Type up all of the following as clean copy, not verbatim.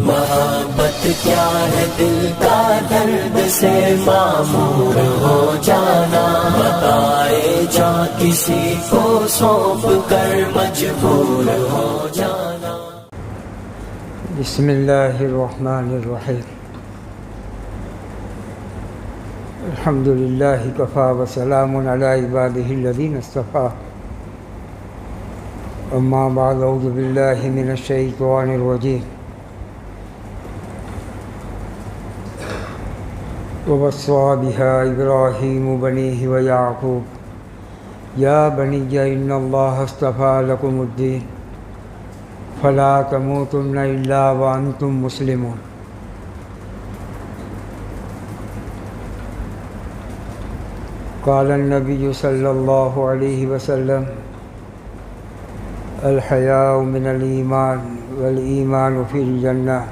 मोहब्बत क्या है दिल का दर्द से मामूर हो जाना, बताए जा किसी को सौंप कर मजबूर हो जाना। बिस्मिल्लाहिर्रहमानिर्रहीम। अल्हम्दुलिल्लाहि कफ़ा व सलामुन अला इबादिहिल्लज़ीना इस्तफ़ा। अम्मा बाद अऊज़ु बिल्लाहि मिनश शैतानिर रजीम। ववस्सा बिहा इब्राहीमु बनीहि व याक़ूब या बनिय्या इन्नल्लाहा अस्तफ़ा लकुमुद्दीन फला तमूतुन्ना इल्ला व अंतुम मुस्लिमून। क़ाल नबी सल्लल्लाहु अलैहि वसल्लम अल हयाउ मिनल ईमान वल ईमानु फिल जन्नह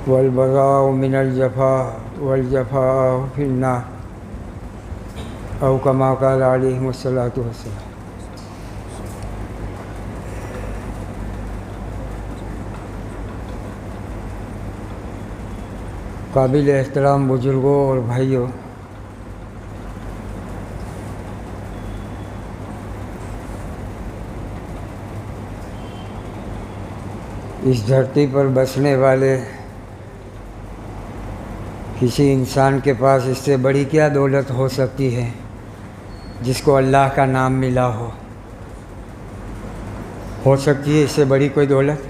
वल बग़ाउ मिनल जफ़ा वल जफ़ाउ फिन नार औ कमा क़ाल अलैहिमुस्सलातु वस्सलाम। काबिल एहतराम बुजुर्गों और भाइयों, इस धरती पर बसने वाले किसी इंसान के पास इससे बड़ी क्या दौलत हो सकती है जिसको अल्लाह का नाम मिला हो सकती है इससे बड़ी कोई दौलत?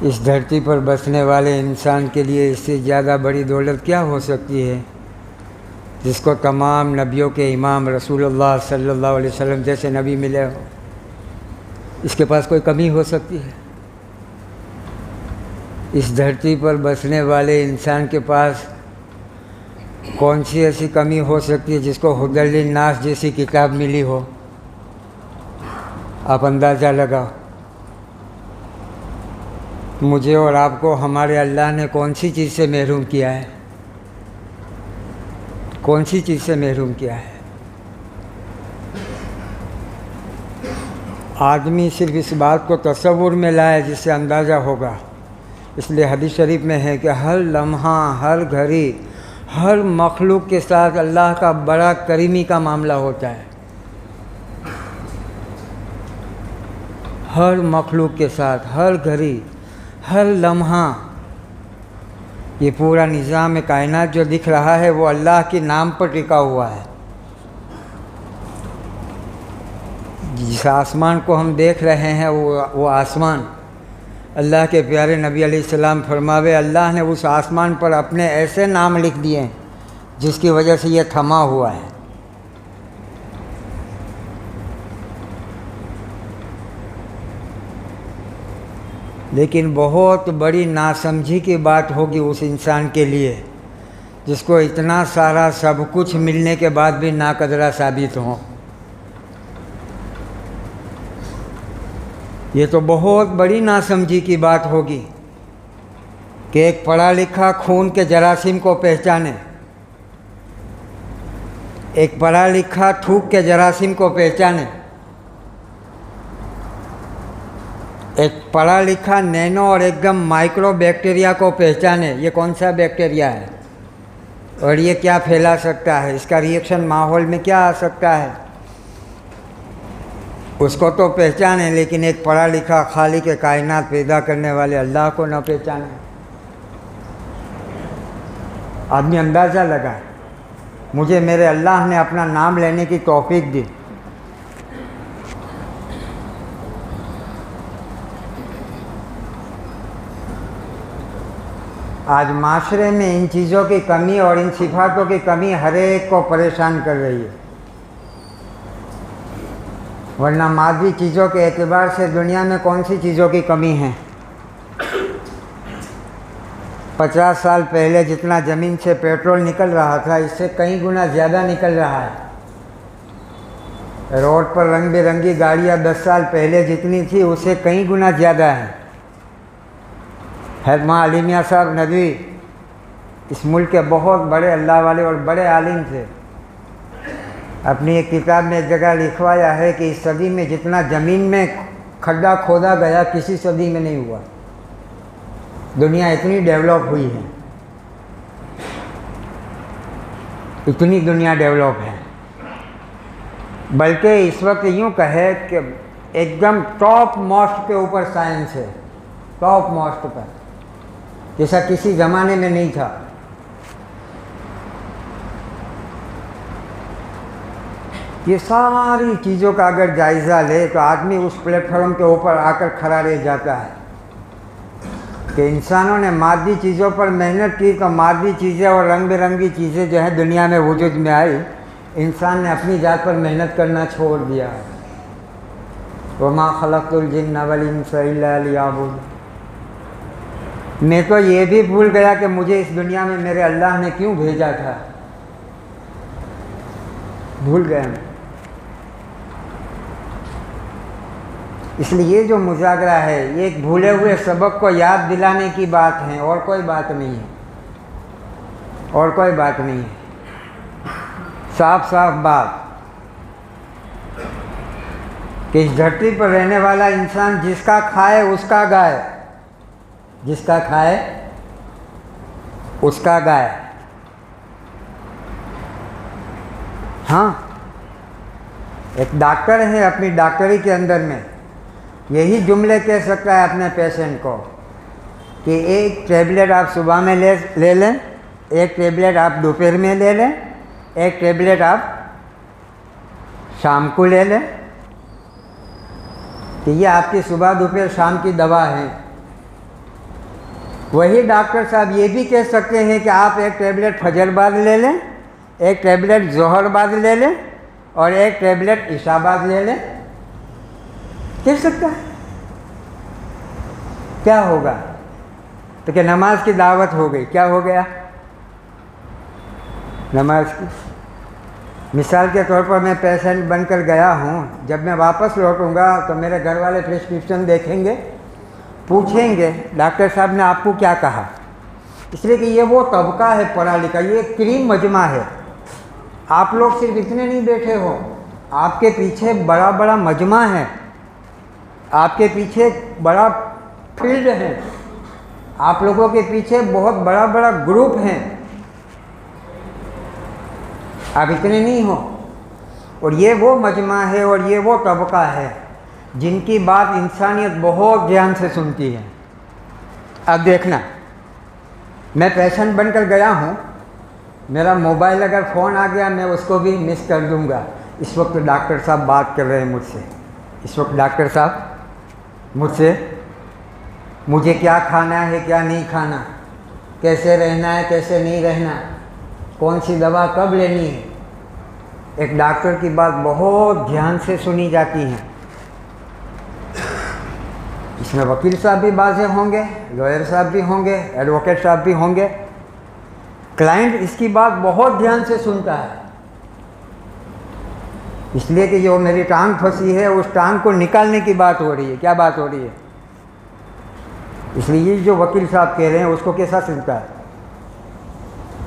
इस धरती पर बसने वाले इंसान के लिए इससे ज़्यादा बड़ी दौलत क्या हो सकती है जिसको तमाम नबियों के इमाम रसूलुल्लाह सल्लल्लाहु अलैहि वसल्लम जैसे नबी मिले हो? इसके पास कोई कमी हो सकती है? इस धरती पर बसने वाले इंसान के पास कौन सी ऐसी कमी हो सकती है जिसको हुदल लिन्नास जैसी किताब मिली हो? आप अंदाज़ा लगाओ। मुझे और आपको हमारे अल्लाह ने कौन सी चीज़ से महरूम किया है? कौन सी चीज़ से महरूम किया है? आदमी सिर्फ इस बात को तसव्वुर में लाए जिससे अंदाज़ा होगा। इसलिए हदीस शरीफ में है कि हर लम्हा, हर घड़ी, हर मखलूक के साथ अल्लाह का बड़ा करीमी का मामला होता है। हर मखलूक के साथ, हर घड़ी, हर लम्हा, ये पूरा निज़ाम कायनात जो दिख रहा है वो अल्लाह के नाम पर टिका हुआ है। जिस आसमान को हम देख रहे हैं वो आसमान, अल्लाह के प्यारे नबी अलैहिस्सलाम फरमावे अल्लाह ने उस आसमान पर अपने ऐसे नाम लिख दिए जिसकी वजह से ये थमा हुआ है। लेकिन बहुत बड़ी नासमझी की बात होगी उस इंसान के लिए जिसको इतना सारा सब कुछ मिलने के बाद भी नाकदरा साबित हो। ये तो बहुत बड़ी नासमझी की बात होगी कि एक पढ़ा लिखा खून के जरासीम को पहचाने, एक पढ़ा लिखा थूक के जरासीम को पहचाने, एक पढ़ा लिखा नैनो और एकदम माइक्रो बैक्टीरिया को पहचाने। ये कौन सा बैक्टीरिया है और ये क्या फैला सकता है, इसका रिएक्शन माहौल में क्या आ सकता है, उसको तो पहचाने। लेकिन एक पढ़ा लिखा खालिक के कायनात पैदा करने वाले अल्लाह को न पहचाने। आदमी अंदाज़ा लगा। मुझे मेरे अल्लाह ने अपना नाम लेने की तौफीक दी। आज माशरे में इन चीज़ों की कमी और इन सिफातों की कमी हर एक को परेशान कर रही है। वरना मादी चीज़ों के एतबार से दुनिया में कौन सी चीज़ों की कमी है? 50 साल पहले जितना ज़मीन से पेट्रोल निकल रहा था इससे कई गुना ज़्यादा निकल रहा है। रोड पर रंग बिरंगी गाड़ियाँ 10 साल पहले जितनी थी उससे कई गुना ज़्यादा है। हैदमा आलिमिया साहब नदवी इस मुल्क के बहुत बड़े अल्लाह वाले और बड़े आलिम थे। अपनी एक किताब में एक जगह लिखवाया है कि इस सदी में जितना ज़मीन में खड्डा खोदा गया किसी सदी में नहीं हुआ। दुनिया इतनी डेवलप हुई है, इतनी दुनिया डेवलप है, बल्कि इस वक्त यूँ कहे कि एकदम टॉप मोस्ट के ऊपर साइंस है, टॉप मोस्ट पर, जैसा किसी ज़माने में नहीं था। ये सारी चीज़ों का अगर जायज़ा ले तो आदमी उस प्लेटफॉर्म के ऊपर आकर खड़ा रह जाता है कि इंसानों ने मादी चीज़ों पर मेहनत की तो मादी चीज़ें और रंग बिरंगी चीज़ें जो है दुनिया में वजूद में आई, इंसान ने अपनी जात पर मेहनत करना छोड़ दिया। वमा खलक़्तुल जिन्ना वल इंसा इल्ला लियअबुदून। मैं तो ये भी भूल गया कि मुझे इस दुनिया में मेरे अल्लाह ने क्यों भेजा था, भूल गया मैं। इसलिए ये जो मुजागरा है ये एक भूले हुए सबक को याद दिलाने की बात है, और कोई बात नहीं है, और कोई बात नहीं है। साफ साफ बात कि इस धरती पर रहने वाला इंसान जिसका खाए उसका गाए, जिसका खाए उसका गाए। हाँ, एक डॉक्टर है अपनी डॉक्टरी के अंदर में यही जुमले कह सकता है अपने पेशेंट को कि एक टैबलेट आप सुबह में ले लें, एक टैबलेट आप दोपहर में ले लें, एक टैबलेट आप शाम को ले लें, कि ये आपकी सुबह दोपहर शाम की दवा है। वही डॉक्टर साहब ये भी कह सकते हैं कि आप एक टैबलेट फजर बाद ले लें, एक टैबलेट जोहर बाद ले लें और एक टैबलेट इशा बाद ले लें। कह सकता है, क्या होगा? तो क्या नमाज की दावत हो गई? क्या हो गया नमाज की? मिसाल के तौर पर मैं पेशेंट बनकर गया हूँ, जब मैं वापस लौटूंगा तो मेरे घर वाले प्रिस्क्रिप्शन देखेंगे, पूछेंगे डॉक्टर साहब ने आपको क्या कहा। इसलिए कि ये वो तबका है पढ़ा लिखा, ये क्रीम मजमा है। आप लोग सिर्फ इतने नहीं बैठे हो, आपके पीछे बड़ा बड़ा मजमा है, आपके पीछे बड़ा फील्ड है, आप लोगों के पीछे बहुत बड़ा बड़ा ग्रुप है, आप इतने नहीं हो। और ये वो मजमा है और ये वो तबका है जिनकी बात इंसानियत बहुत ध्यान से सुनती है। अब देखना, मैं पेशेंट बनकर गया हूँ, मेरा मोबाइल अगर फ़ोन आ गया मैं उसको भी मिस कर दूँगा। इस वक्त डॉक्टर साहब बात कर रहे हैं मुझसे, इस वक्त डॉक्टर साहब मुझसे मुझे क्या खाना है क्या नहीं खाना, कैसे रहना है कैसे नहीं रहना, कौन सी दवा कब लेनी है। एक डॉक्टर की बात बहुत ध्यान से सुनी जाती है। इसमें वकील साहब भी बाज़े होंगे, लॉयर साहब भी होंगे, एडवोकेट साहब भी होंगे। क्लाइंट इसकी बात बहुत ध्यान से सुनता है, इसलिए कि जो मेरी टांग फंसी है उस टांग को निकालने की बात हो रही है। क्या बात हो रही है? इसलिए ये जो वकील साहब कह रहे हैं उसको कैसा सुनता है।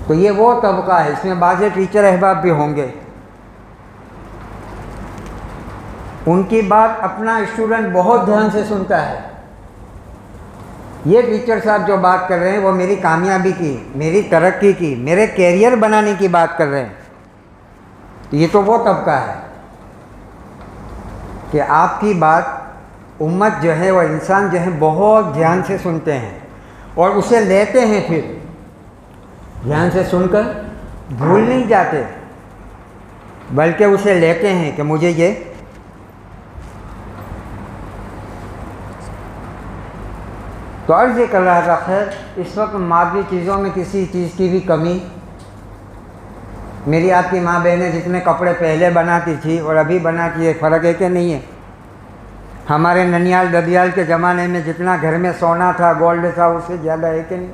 तो ये वो तबका है, इसमें बाज़े टीचर अहबाब भी होंगे, उनकी बात अपना स्टूडेंट बहुत ध्यान से सुनता है। ये टीचर साहब जो बात कर रहे हैं वो मेरी कामयाबी की, मेरी तरक्की की, मेरे कैरियर बनाने की बात कर रहे हैं। तो ये तो वो तबका है कि आपकी बात उम्मत जो है वो इंसान जो है बहुत ध्यान से सुनते हैं और उसे लेते हैं, फिर ध्यान से सुनकर भूल नहीं जाते, बल्कि उसे लेते हैं कि मुझे ये तो अर्ज़ ये कर रहा था। खैर, इस वक्त मादी चीज़ों में किसी चीज़ की भी कमी, मेरी आपकी माँ बहनें जितने कपड़े पहले बनाती थी और अभी बनाती है, फ़र्क है कि नहीं है? हमारे ननियाल ददियाल के ज़माने में जितना घर में सोना था, गोल्ड था, उससे ज़्यादा है कि नहीं?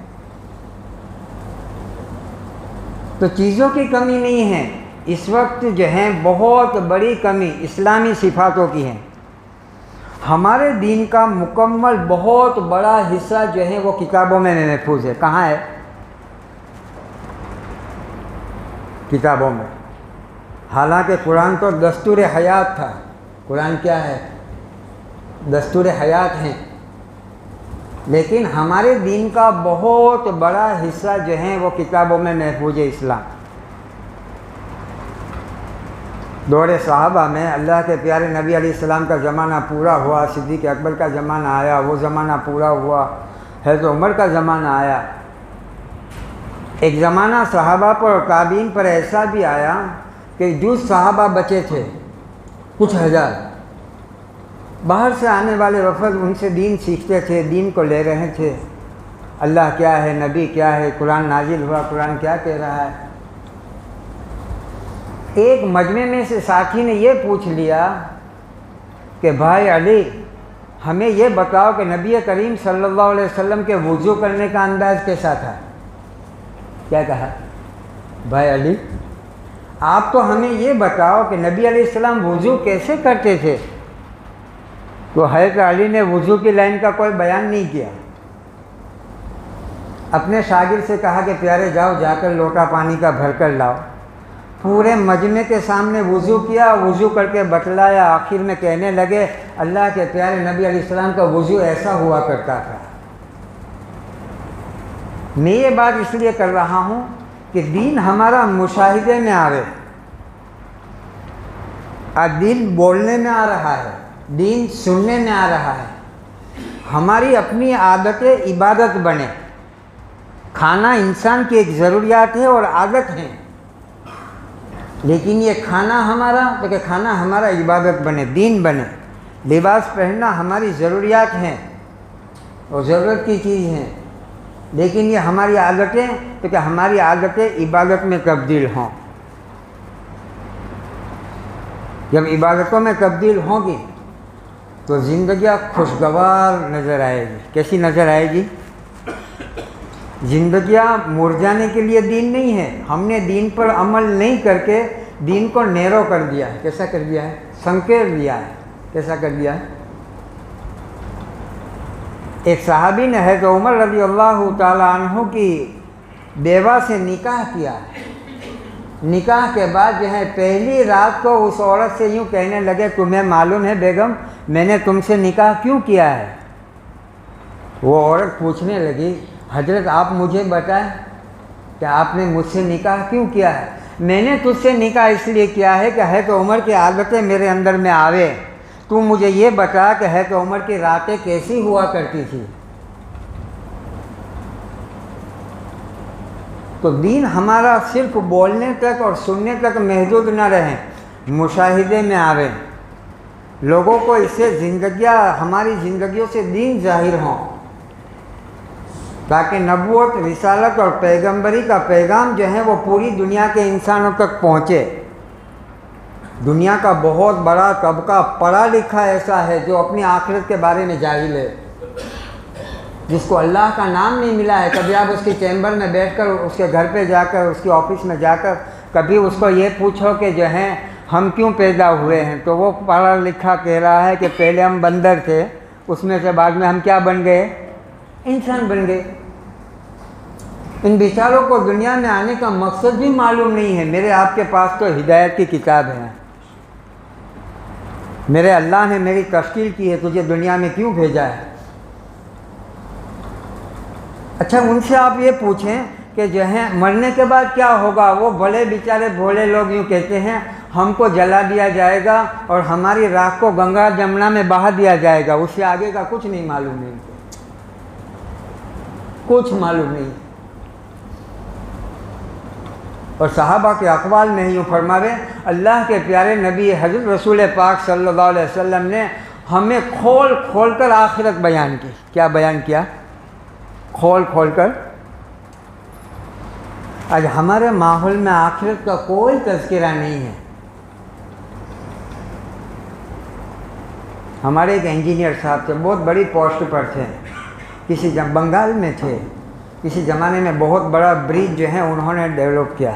तो चीज़ों की कमी नहीं है। इस वक्त जो है बहुत बड़ी कमी इस्लामी सिफातों की है। हमारे दीन का मुकम्मल बहुत बड़ा हिस्सा जो है वो किताबों में महफूज है। कहाँ है? किताबों में। हालांकि कुरान तो दस्तूर हयात था। कुरान क्या है? दस्तूर हयात हैं, लेकिन हमारे दीन का बहुत बड़ा हिस्सा जो है वो किताबों में महफूज है। इस्लाम दौरे सहाबा में अल्लाह के प्यारे नबी अलैहिस्सलाम का ज़माना पूरा हुआ, सिद्दीक़ अकबर का ज़माना आया, वो ज़माना पूरा हुआ, हज़रत उमर का ज़माना आया। एक ज़माना सहाबा पर और ताबीन पर ऐसा भी आया कि जो सहाबा बचे थे कुछ हज़ार, बाहर से आने वाले वफ़द उनसे दीन सीखते थे, दीन को ले रहे थे। अल्लाह क्या है, नबी क्या है, कुरान नाजिल हुआ, कुरान क्या कह रहा है। एक मजमे में से साथी ने ये पूछ लिया कि भाई अली, हमें ये बताओ कि नबी करीम सल्लल्लाहु अलैहि वसल्लम के वुज़ू करने का अंदाज़ कैसा था। क्या कहा? भाई अली, आप तो हमें ये बताओ कि नबी अलैहिस्सलाम वुज़ू कैसे करते थे। तो हज़रत अली ने वुज़ू की लाइन का कोई बयान नहीं किया। अपने शागिर्द से कहा कि प्यारे जाओ, जाकर लोटा पानी का भर कर लाओ। पूरे मजमे के सामने वुज़ू किया, वुज़ू करके बतलाया। आखिर में कहने लगे अल्लाह के प्यारे नबी अलैहिस्सलाम का वुज़ू ऐसा हुआ करता था। मैं ये बात इसलिए कर रहा हूँ कि दीन हमारा मुशाहिदे में आवे। आज दीन बोलने में आ रहा है, दीन सुनने में आ रहा है। हमारी अपनी आदतें इबादत बने। खाना इंसान की एक ज़रूरियात है और आदत है, लेकिन ये खाना हमारा, तो कि खाना हमारा इबादत बने, दीन बने। लिबास पहनना हमारी ज़रूरियात हैं और ज़रूरत की चीज़ हैं, लेकिन ये हमारी आदतें, तो कि हमारी आदतें इबादत में तब्दील हों। जब इबादतों में तब्दील होंगी तो ज़िंदगियाँ खुशगवार नज़र आएगी। कैसी नज़र आएगी? ज़िंदगियाँ मुरझाने के लिए दीन नहीं है। हमने दीन पर अमल नहीं करके दीन को नैरो कर दिया है। कैसा कर दिया है? संकेर दिया है। कैसा कर दिया है? एक सहाबी ने है तो उमर रज़ी अल्लाह ताला अन्हु की बेवा से निकाह किया। निकाह के बाद जो है पहली रात को उस औरत से यूँ कहने लगे, तुम्हें मालूम है बेगम मैंने तुमसे निकाह क्यों किया है? वो औरत पूछने लगी, हजरत आप मुझे बताएं कि आपने मुझसे निकाह क्यों किया है? मैंने तुझसे निकाह इसलिए किया है कि है तो उमर की आदतें मेरे अंदर में आवे। तू मुझे ये बता कि है तो उमर की रातें कैसी हुआ करती थी। तो दीन हमारा सिर्फ बोलने तक और सुनने तक महदूद न रहे, मुशाहिदे में आवे। लोगों को इससे ज़िंदगियाँ, हमारी ज़िंदगियों से दीन जाहिर हों, ताकि नबूवत, रिसालत और पैगंबरी का पैगाम जो है वो पूरी दुनिया के इंसानों तक पहुँचे। दुनिया का बहुत बड़ा तबका पढ़ा लिखा ऐसा है जो अपनी आखिरत के बारे में जाहिल है, जिसको अल्लाह का नाम नहीं मिला है। कभी आप उसके चैम्बर में बैठकर, उसके घर पे जाकर, उसके ऑफिस में जाकर कभी उसको ये पूछो कि जो है हम क्यों पैदा हुए हैं, तो वो पढ़ा लिखा कह रहा है कि पहले हम बंदर थे, उसमें से बाद में हम क्या बन गए? इंसान बन गए। इन बेचारों को दुनिया में आने का मकसद भी मालूम नहीं है। मेरे आपके पास तो हिदायत की किताब है, मेरे अल्लाह ने मेरी तश्कील की है, तुझे दुनिया में क्यों भेजा है? अच्छा, उनसे आप ये पूछें कि जो है मरने के बाद क्या होगा। वो भले बेचारे भोले लोग यूँ कहते हैं हमको जला दिया जाएगा और हमारी राख को गंगा जमुना में बहा दिया जाएगा। उससे आगे का कुछ नहीं मालूम है, इनको कुछ मालूम नहीं। और सहाबा के अक़वाल में यूँ फरमावे, अल्लाह के प्यारे नबी हज़रत रसूल पाक सल्लल्लाहु अलैहि वसल्लम ने हमें खोल खोल कर आखिरत बयान की। क्या बयान किया? खोल खोल कर। आज हमारे माहौल में आखिरत का कोई तज़किरा नहीं है। हमारे एक इंजीनियर साहब थे, बहुत बड़ी पोस्ट पर थे, किसी बंगाल में थे। किसी ज़माने में बहुत बड़ा ब्रिज जो है उन्होंने डेवलप किया।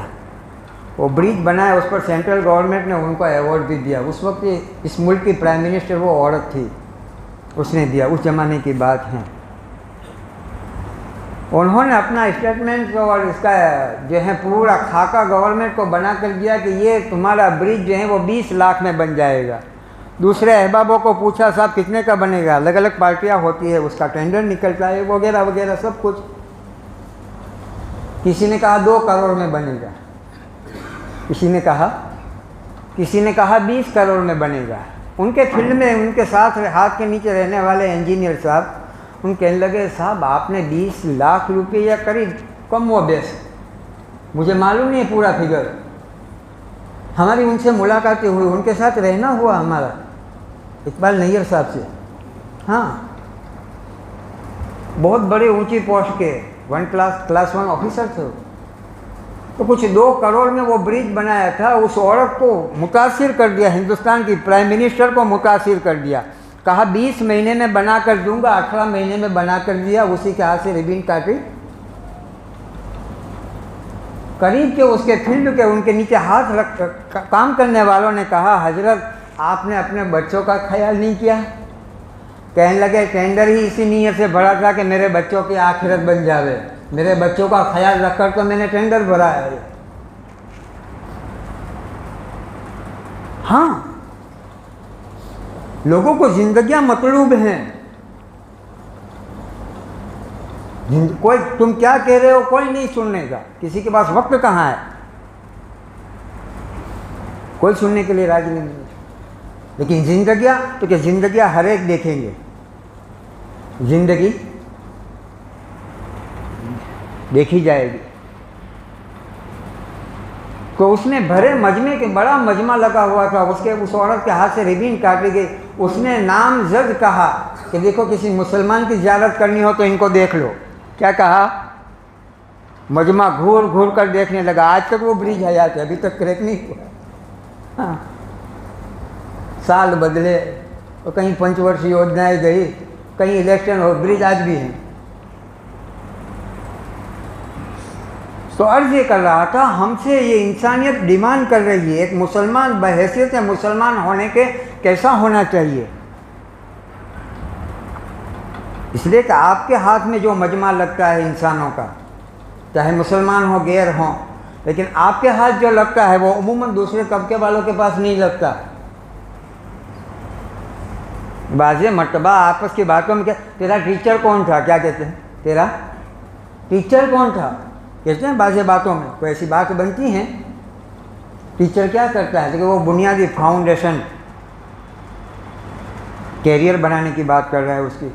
वो ब्रिज बनाया, उस पर सेंट्रल गवर्नमेंट ने उनको अवार्ड भी दिया। उस वक्त इस मुल्क की प्राइम मिनिस्टर वो औरत थी, उसने दिया। उस ज़माने की बात है। उन्होंने अपना स्टेटमेंट और इसका जो है पूरा खाका गवर्नमेंट को बना कर दिया कि ये तुम्हारा ब्रिज जो है वो 20 लाख में बन जाएगा। दूसरे अहबाबों को पूछा साहब कितने का बनेगा, अलग अलग पार्टियां होती है, उसका टेंडर निकलता है वगैरह वगैरह सब कुछ। किसी ने कहा 2 करोड़ में बनेगा, किसी ने कहा 20 करोड़ में बनेगा। उनके फील्ड में उनके साथ हाथ के नीचे रहने वाले इंजीनियर साहब उन कहने लगे साहब आपने 20 लाख रुपये या करीब कम वो बेस, मुझे मालूम नहीं है पूरा फिगर। हमारी उनसे मुलाकातें हुई, उनके साथ रहना हुआ हमारा, इकबाल नैयर साहब से। हाँ, बहुत बड़े ऊंची पोस्ट के क्लास 1 ऑफिसर थे। तो कुछ 2 करोड़ में वो ब्रिज बनाया था, उस औरत को मुतासिर कर दिया, हिंदुस्तान की प्राइम मिनिस्टर को मुतासिर कर दिया। कहा 20 महीने में बना कर दूंगा, 18 महीने में बना कर दिया, उसी के हाथ से रिबन काटी। करीब के उसके फील्ड के उनके नीचे हाथ रख काम करने वालों ने कहा हजरत आपने अपने बच्चों का ख्याल नहीं किया। कहने लगे टेंडर ही इसी नीयत से भरा था कि मेरे बच्चों की आखिरत बन जावे, मेरे बच्चों का ख्याल रखकर तो मैंने टेंडर भरा है। हाँ, लोगों को जिंदगियां मतलूब हैं। कोई तुम क्या कह रहे हो कोई नहीं सुनने का, किसी के पास वक्त कहाँ है, कोई सुनने के लिए राजी नहीं है। लेकिन जिंदगियां तो क्या जिंदगियां हर एक देखेंगे, जिंदगी देखी जाएगी। तो उसने भरे मजमे के बड़ा मजमा लगा हुआ था, उसके उस औरत के हाथ से रिबन काटी गई। उसने नामजद कहा कि देखो किसी मुसलमान की ज़ियारत करनी हो तो इनको देख लो। क्या कहा? मजमा घूर घूर कर देखने लगा। आज तक वो ब्रिज हयात है, अभी तक क्रैक नहीं हुआ। हाँ, साल बदले और कहीं पंचवर्षीय योजनाएं गई, कहीं इलेक्शन हो, ब्रिज आज भी है। तो अर्ज ये कर रहा था, हमसे ये इंसानियत डिमांड कर रही है, एक मुसलमान बहैसियत मुसलमान होने के कैसा होना चाहिए। इसलिए कि आपके हाथ में जो मजमा लगता है इंसानों का, चाहे मुसलमान हो गैर हो, लेकिन आपके हाथ जो लगता है वो अमूमन दूसरे तबके वालों के पास नहीं लगता। बाज़े मर्तबा आपस की बातों में क्या, तेरा टीचर कौन था, क्या कहते हैं, तेरा टीचर कौन था कहते हैं बाज़े बातों में, कोई ऐसी बात बनती हैं। टीचर क्या करता है, देखिए वो बुनियादी फाउंडेशन कैरियर बनाने की बात कर रहा है उसकी,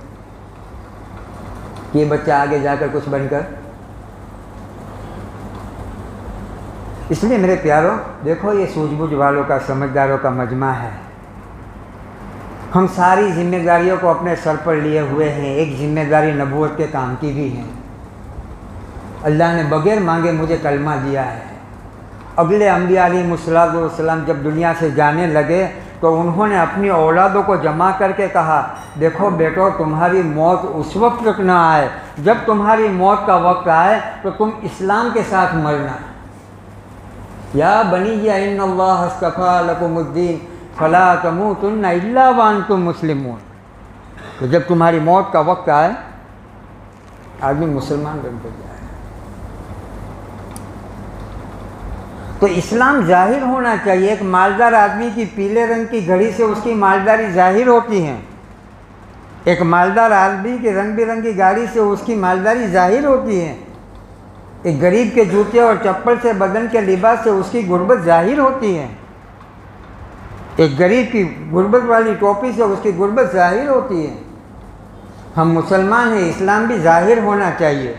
ये बच्चा आगे जाकर कुछ बनकर। इसलिए मेरे प्यारों देखो, ये सूझबूझ वालों का, समझदारों का मजमा है। हम सारी जिम्मेदारियों को अपने सर पर लिए हुए हैं। एक जिम्मेदारी नबूवत के काम की भी है। अल्लाह ने बगैर मांगे मुझे कलमा दिया है। अगले अम्बिया अलैहिस्सलाम जब दुनिया से जाने लगे तो उन्होंने अपनी औलादों को जमा करके कहा, देखो बेटो, तुम्हारी मौत उस वक्त तक ना आए, जब तुम्हारी मौत का वक्त आए तो तुम इस्लाम के साथ मरना। या बनिया इन्नल्लाह अस्तफ़ा लकुमुद्दीन फला तमूतुन्ना इल्ला व अंतुम मुस्लिमून। तो जब तुम्हारी मौत का वक्त आए, आदमी मुसलमान बनकर जाए। तो इस्लाम जाहिर होना चाहिए। एक मालदार आदमी की पीले रंग की घड़ी से उसकी मालदारी जाहिर होती है। एक मालदार आदमी की रंग बिरंगी गाड़ी से उसकी मालदारी जाहिर होती है। एक गरीब के जूते और चप्पल से, बदन के लिबास से उसकी गुर्बत जाहिर होती है। एक गरीब की गुर्बत वाली टोपी से उसकी गुर्बत जाहिर होती है। हम मुसलमान हैं, इस्लाम भी जाहिर होना चाहिए,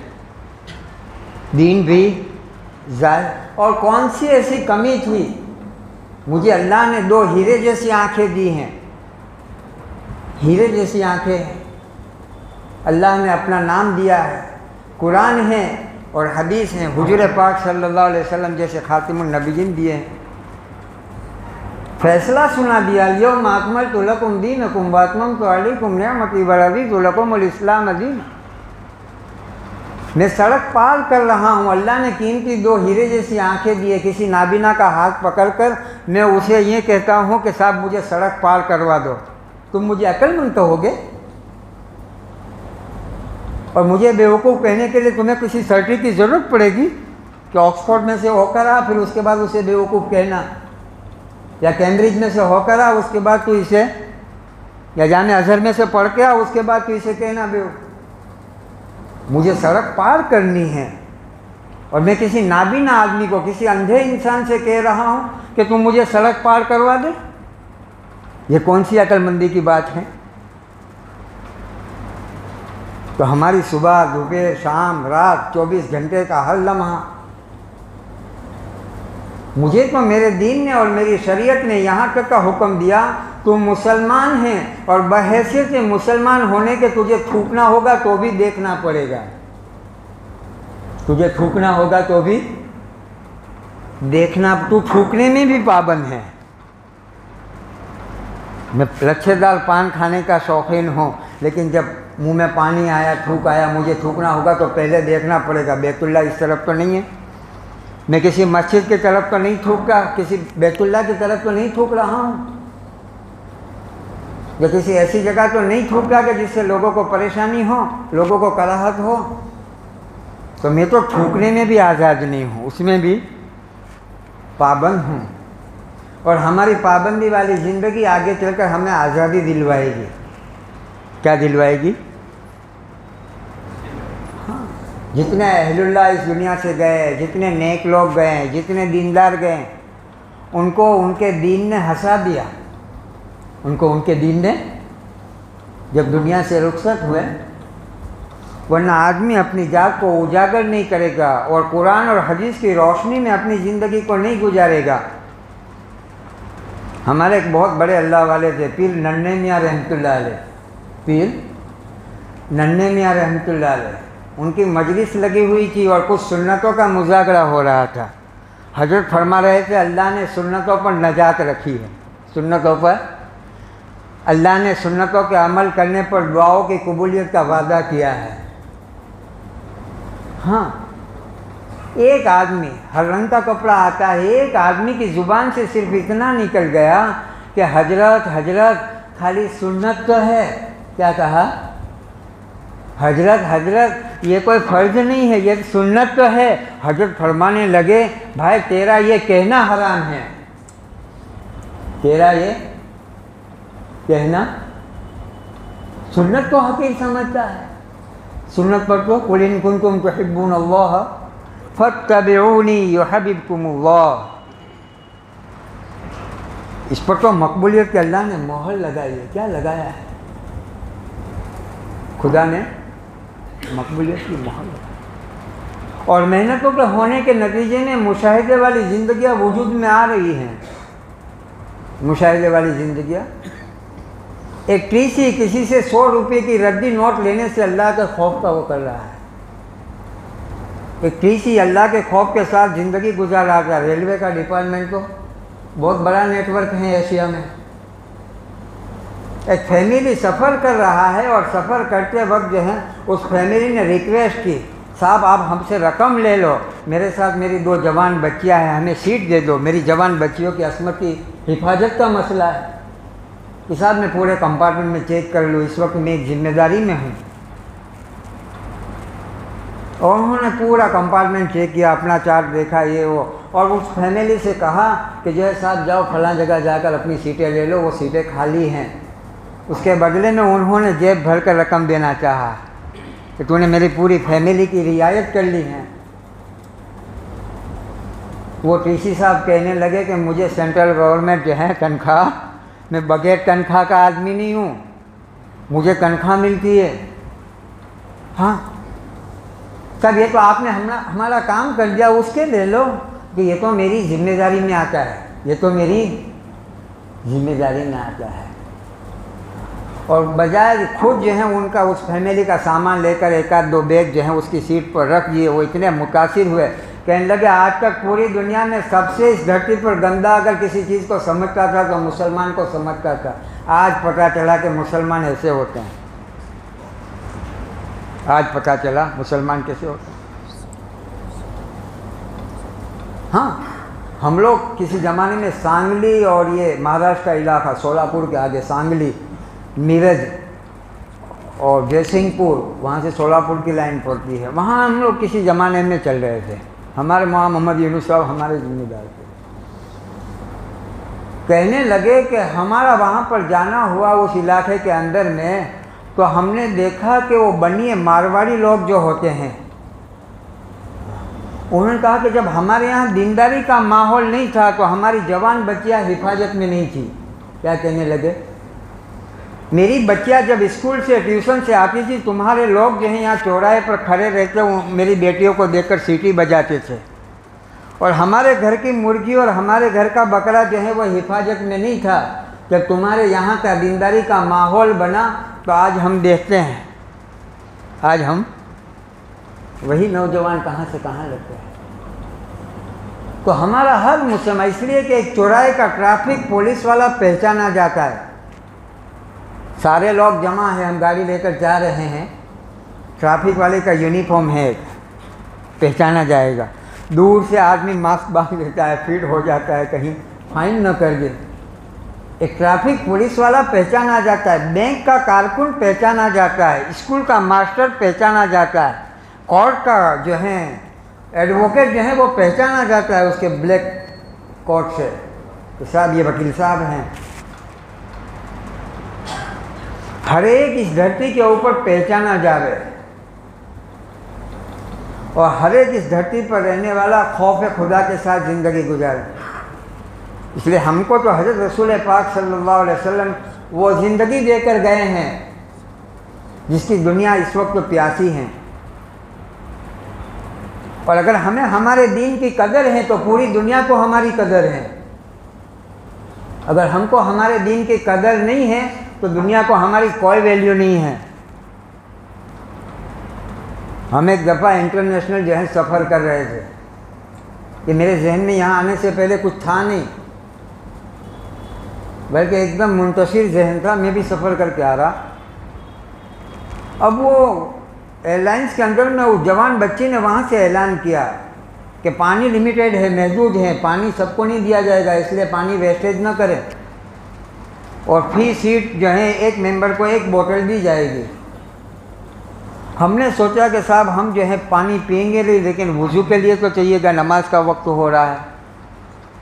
दीन भी जाहिर। और कौन सी ऐसी कमी थी, मुझे अल्लाह ने 2 हीरे जैसी आंखें दी हैं, हीरे जैसी आंखें हैं। अल्लाह ने अपना नाम दिया है, कुरान है और हदीस हैं, हुजूर पाक सल्लल्लाहु अलैहि वसल्लम जैसे खातिमुन नबीयीन दिए हैं। फैसला सुना दिया, यौम अकमलतु लकुम दीनकुम व अतममतु अलैकुम निअमती व रज़ीतु लकुमुल इस्लाम दीन। मैं सड़क पार कर रहा हूँ, अल्लाह ने कीमती 2 हीरे जैसी आंखें दी है। किसी नाबीना का हाथ पकड़कर मैं उसे ये कहता हूँ कि साहब मुझे सड़क पार करवा दो, तुम मुझे अक्लमंद कहोगे? और मुझे बेवकूफ़ कहने के लिए तुम्हें किसी सर्टिफिकेट की ज़रूरत पड़ेगी कि ऑक्सफोर्ड में से होकर आ, फिर उसके बाद उसे बेवकूफ़ कहना। या कैम्ब्रिज में से होकर आ उसके बाद तू इसे, या जामे अजहर में से पढ़ के आ उसके बाद तू इसे कहना बे मुझे सड़क पार करनी है, और मैं किसी नाबीना आदमी को, किसी अंधे इंसान से कह रहा हूँ कि तुम मुझे सड़क पार करवा दे? ये कौन सी अक्लमंदी की बात है? तो हमारी सुबह, दोपहर, शाम, रात, 24 घंटे का हर लम्हा, मुझे तो मेरे दीन ने और मेरी शरीयत ने यहाँ तक का हुक्म दिया, तुम मुसलमान हैं और बहैसियत मुसलमान होने के तुझे थूकना होगा तो भी देखना पड़ेगा, तुझे थूकना होगा तो भी देखना, तू थूकने में भी पाबंद है। मैं लच्छेदार पान खाने का शौकीन हूँ, लेकिन जब मुंह में पानी आया, थूक आया, मुझे थूकना होगा तो पहले देखना पड़ेगा बैतुल्ला इस तरफ तो नहीं है, मैं किसी मस्जिद की तरफ तो नहीं थूक रहा, किसी बैतुल्ला की तरफ तो नहीं थूक रहा हूँ, या किसी ऐसी जगह तो नहीं थूक रहा कि जिससे लोगों को परेशानी हो, लोगों को कराहत हो। तो मैं तो थूकने में भी आज़ाद नहीं हूँ, उसमें भी पाबंद हूँ। और हमारी पाबंदी वाली ज़िंदगी आगे चलकर हमें आज़ादी दिलवाएगी। क्या दिलवाएगी? हाँ, जितने अहलुल्लाह इस दुनिया से गए, जितने नेक लोग गए, जितने दीनदार गए, उनको उनके दीन ने हंसा दिया, उनको उनके दीन ने जब दुनिया से रुखसत हुए। वरना आदमी अपनी जात को उजागर नहीं करेगा और कुरान और हदीस की रोशनी में अपनी ज़िंदगी को नहीं गुजारेगा। हमारे एक बहुत बड़े अल्लाह वाले थे, पीर नन्हे मियाँ रहमतुल्लाह अलैह, पीर नन्हे मियाँ रहमतुल्लाह अलैह। उनकी मजलिस लगी हुई थी और कुछ सुन्नतों का मुज़ाकरा हो रहा था। हजरत फरमा रहे थे, अल्लाह ने सुन्नतों पर नजात रखी है, सुन्नतों पर अल्लाह ने सुन्नतों के अमल करने पर दुआओं की कबूलियत का वादा किया है। हाँ, एक आदमी, हर रंग का कपड़ा आता है, एक आदमी की ज़ुबान से सिर्फ इतना निकल गया कि हजरत हजरत खाली सुन्नत तो है। क्या कहा? हजरत हजरत ये कोई फ़र्ज नहीं है, ये सुन्नत तो है। हजरत फरमाने लगे, भाई तेरा ये कहना हराम है, तेरा ये कहना, सुन्नत को हकीर समझता है। सुन्नत पर तो कुल इन कुंतुम तुहिब्बूनल्लाह फत्तबिऊनी युहिब्बुकुमुल्लाह, इस पर तो मकबूलियत के अल्लाह ने मोहर लगाई है। क्या लगाया है? खुदा ने मकबूलियत की मोहर लगाई। और मेहनतों के होने के नतीजे में मुशाहिदे वाली ज़िंदगियाँ वजूद में आ रही हैं। मुशाहिदे वाली ज़िंदगियाँ, एक टीसी किसी से 100 रुपये की रद्दी नोट लेने से अल्लाह के खौफ का वो कर रहा है। एक टीसी अल्लाह के खौफ के साथ ज़िंदगी गुजार रहा था। रेलवे का डिपार्टमेंट तो बहुत बड़ा नेटवर्क है एशिया में। एक फैमिली सफ़र कर रहा है और सफ़र करते वक्त जो है उस फैमिली ने रिक्वेस्ट की, साहब आप हमसे रकम ले लो, मेरे साथ मेरी 2 जवान बच्चियां हैं, हमें सीट दे दो, मेरी जवान बच्चियों की असमत की हिफाजत का मसला है, इस साथ मैं पूरे कंपार्टमेंट में चेक कर लूँ, इस वक्त मैं एक जिम्मेदारी में हूँ। और उन्होंने पूरा कंपार्टमेंट चेक किया, अपना चार्ट देखा, ये वो, और उस फैमिली से कहा कि जो है साहब जाओ फलां जगह जाकर अपनी सीटें ले लो, वो सीटें खाली हैं। उसके बदले में उन्होंने जेब भर कर रकम देना चाहा कि तूने मेरी पूरी फैमिली की रियायत कर ली है। वो टीसी साहब कहने लगे कि मुझे सेंट्रल गवर्नमेंट जो है तनख्वाह, मैं बगैर तनख्वाह का आदमी नहीं हूँ, मुझे तनख्वाह मिलती है। हाँ तब ये तो आपने हमारा काम कर दिया, उसके ले लो कि ये तो मेरी जिम्मेदारी में आता है, ये तो मेरी जिम्मेदारी में आता है। और बजाय खुद जो है उनका उस फैमिली का सामान लेकर 1-2 बैग जो है उसकी सीट पर रख दिए। वो इतने मुतासिर हुए, कहने लगे आज तक पूरी दुनिया में सबसे इस धरती पर गंदा अगर किसी चीज़ को समझता था तो मुसलमान को समझता था, आज पता चला कि मुसलमान ऐसे होते हैं। आज पता चला मुसलमान कैसे होते हैं। हाँ, हम लोग किसी ज़माने में सांगली और ये महाराष्ट्र का इलाका, सोलापुर के आगे सांगली, नीरज और जयसिंहपुर, वहाँ से सोलापुर की लाइन पड़ती है, वहाँ हम लोग किसी ज़माने में चल रहे थे। हमारे वहाँ मोहम्मद यूनुस साहब हमारे जिम्मेदार थे। कहने लगे कि हमारा वहाँ पर जाना हुआ उस इलाके के अंदर में, तो हमने देखा कि वो बनिए मारवाड़ी लोग जो होते हैं, उन्होंने कहा कि जब हमारे यहाँ दीनदारी का माहौल नहीं था तो हमारी जवान बच्चियाँ हिफाजत में नहीं थी। क्या कहने लगे, मेरी बच्चियाँ जब स्कूल से ट्यूशन से आती थी, तुम्हारे लोग जो हैं यहाँ चौराहे पर खड़े रहते, वो मेरी बेटियों को देखकर सीटी बजाते थे, और हमारे घर की मुर्गी और हमारे घर का बकरा जो है वो हिफाजत में नहीं था। जब तुम्हारे यहाँ का दीनदारी का माहौल बना तो आज हम देखते हैं, आज हम वही नौजवान कहाँ से कहाँ लगते हैं। तो हमारा हर मुसलमान, इसलिए कि एक चौराहे का ट्रैफिक पुलिस वाला पहचाना जाता है, सारे लोग जमा हैं, हम गाड़ी लेकर जा रहे हैं, ट्रैफिक वाले का यूनिफॉर्म है, पहचाना जाएगा। दूर से आदमी मास्क बांध लेता है, फिट हो जाता है कहीं फाइन न कर दे। एक ट्रैफिक पुलिस वाला पहचाना जाता है, बैंक का कारकुन पहचाना जाता है, स्कूल का मास्टर पहचाना जाता है, कोर्ट का जो है एडवोकेट जो है वो पहचाना जाता है उसके ब्लैक कोट से, तो साहब ये वकील साहब हैं। हर एक इस धरती के ऊपर पहचाना जावे, और हर एक इस धरती पर रहने वाला खौफ खुदा के साथ ज़िंदगी गुजारे। इसलिए हमको तो हज़रत रसूल पाक सल्लल्लाहु अलैहि वसल्लम वो ज़िंदगी देकर गए हैं जिसकी दुनिया इस वक्त तो प्यासी है। और अगर हमें हमारे दीन की कदर है तो पूरी दुनिया को हमारी कदर है। अगर हमको हमारे दीन की कदर नहीं है तो दुनिया को हमारी कोई वैल्यू नहीं है। हम एक दफ़ा इंटरनेशनल जो है सफ़र कर रहे थे कि मेरे जहन में यहाँ आने से पहले कुछ था नहीं, बल्कि एकदम मुंतशिर जहन था, मैं भी सफ़र करके आ रहा। अब वो एयरलाइंस के अंदर में उस जवान बच्चे ने वहाँ से ऐलान किया कि पानी लिमिटेड है, महदूद है, पानी सबको नहीं दिया जाएगा, इसलिए पानी वेस्टेज ना करें, और फी सीट जो है एक मेंबर को एक बोतल दी जाएगी। हमने सोचा कि साहब हम जो है पानी पिएंगे नहीं, लेकिन वज़ू के लिए तो चाहिएगा, नमाज का वक्त हो रहा है।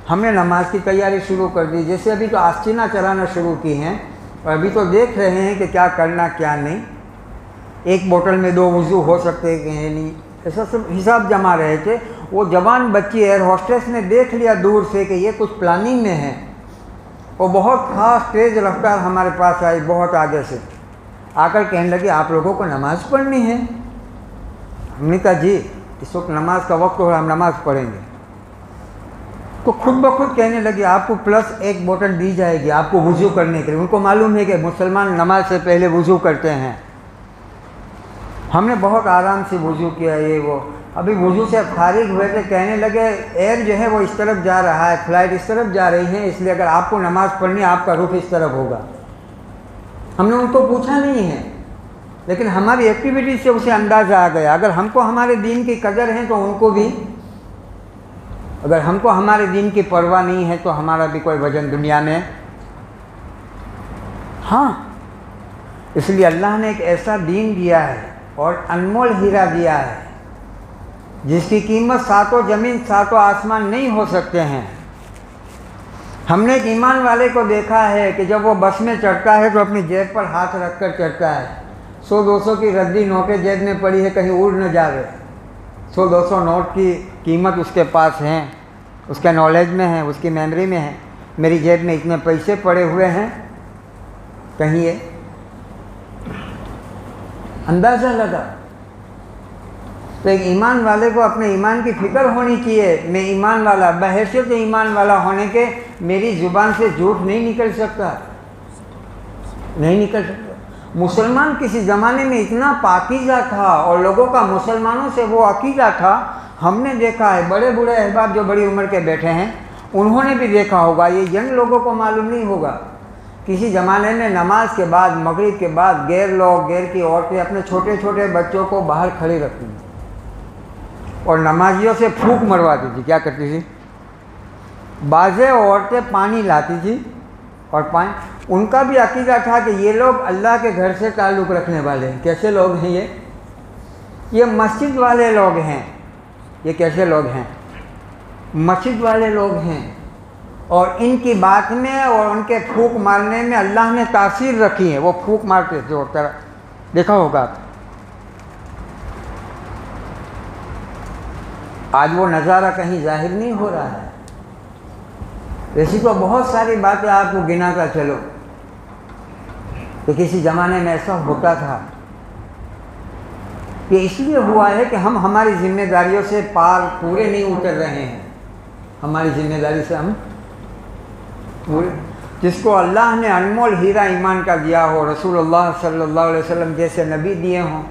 हमने नमाज की तैयारी शुरू कर दी, जैसे अभी तो आस्तीना चलाना शुरू की हैं, और अभी तो देख रहे हैं कि क्या करना क्या नहीं, एक बोतल में 2 वज़ू हो सकते हैं कि नहीं, ऐसा सब हिसाब जमा रहे थे। वो जवान बच्ची एयर होस्टेस ने देख लिया दूर से कि ये कुछ प्लानिंग में है, वो बहुत ख़ास तेज़ रफ्तार हमारे पास आई, बहुत आगे से आकर कहने लगी आप लोगों को नमाज़ पढ़नी है। हमने कहा जी इस वक्त नमाज का वक्त हो रहा, हम नमाज़ पढ़ेंगे। तो खुद ब खुद कहने लगी आपको प्लस 1 बोतल दी जाएगी आपको वज़ू करने के लिए। उनको मालूम है कि मुसलमान नमाज से पहले वज़ू करते हैं। हमने बहुत आराम से वज़ू किया, ये वो। अभी वज़ू से फारिग हुए थे, कहने लगे एयर जो है वो इस तरफ जा रहा है, फ़्लाइट इस तरफ जा रही है, इसलिए अगर आपको नमाज़ पढ़नी आपका रुख इस तरफ होगा। हमने उनको पूछा नहीं है, लेकिन हमारी एक्टिविटी से उसे अंदाज़ा आ गया। अगर हमको हमारे दीन की कदर है तो उनको भी, अगर हमको हमारे दीन की परवाह नहीं है तो हमारा भी कोई वजन दुनिया में। हाँ, इसलिए अल्लाह ने एक ऐसा दीन दिया है और अनमोल हीरा दिया है जिसकी कीमत 7 ज़मीन 7 आसमान नहीं हो सकते हैं। हमने एक ईमान वाले को देखा है कि जब वो बस में चढ़ता है तो अपनी जेब पर हाथ रख कर चढ़ता है। 100-200 की रद्दी नोटें जेब में पड़ी है, कहीं उड़ न जावे। 100-200 नोट की कीमत उसके पास है, उसके नॉलेज में है, उसकी मेमोरी में है। मेरी जेब में इतने पैसे पड़े हुए हैं, कहीं ये अंदाज़ा लगा। तो एक ईमान वाले को अपने ईमान की फ़िक्र होनी चाहिए। मैं ईमान वाला, बहैसियत ईमान वाला होने के मेरी ज़ुबान से झूठ नहीं निकल सकता, नहीं निकल सकता। मुसलमान किसी ज़माने में इतना पाकीज़ा था और लोगों का मुसलमानों से वो अकीदा था। हमने देखा है बड़े बूढ़े अहबाब जो बड़ी उम्र के बैठे हैं, उन्होंने भी देखा होगा, ये यंग लोगों को मालूम नहीं होगा। किसी ज़माने में नमाज के बाद, मगरिब के बाद गैर लोग, गैर की औरतें अपने छोटे छोटे बच्चों को बाहर खड़े रखती थी और नमाजियों से फूंक मरवाती थी। क्या करती थी? बाज़े औरतें पानी लाती थी और पानी, उनका भी अकीदा था कि ये लोग अल्लाह के घर से ताल्लुक़ रखने वाले हैं। कैसे लोग हैं ये मस्जिद वाले लोग हैं। ये कैसे लोग हैं? मस्जिद वाले लोग हैं। और इनकी बात में और उनके फूंक मारने में अल्लाह ने तासीर रखी है। वो फूंक मारते थे और तरह देखा होगा आप। आज वो नज़ारा कहीं जाहिर नहीं हो रहा है। ऐसी तो बहुत सारी बातें आपको गिनाता चलो कि किसी ज़माने में ऐसा होता था। ये इसलिए हुआ है कि हम हमारी जिम्मेदारियों से पार पूरे नहीं उतर रहे हैं। हमारी जिम्मेदारी से हम पूरे, जिसको अल्लाह ने अनमोल हीरा ईमान का दिया हो, रसूलुल्लाह सल्लल्लाहु अलैहि वसल्लम जैसे नबी दिए हों,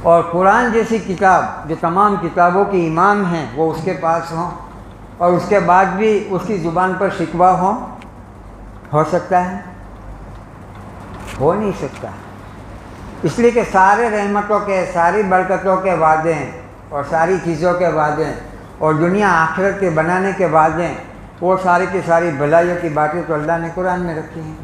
और कुरान जैसी किताब जो तमाम किताबों की इमाम हैं वो उसके पास हों, और उसके बाद भी उसकी ज़ुबान पर शिकवा हो सकता है? हो नहीं सकता। इसलिए कि सारे रहमतों के, सारी बरकतों के वादे और सारी चीज़ों के वादे और दुनिया आखिरत के बनाने के वादे, वो सारी की सारी भलाइयों की बातें तो अल्लाह ने कुरान में रखी हैं।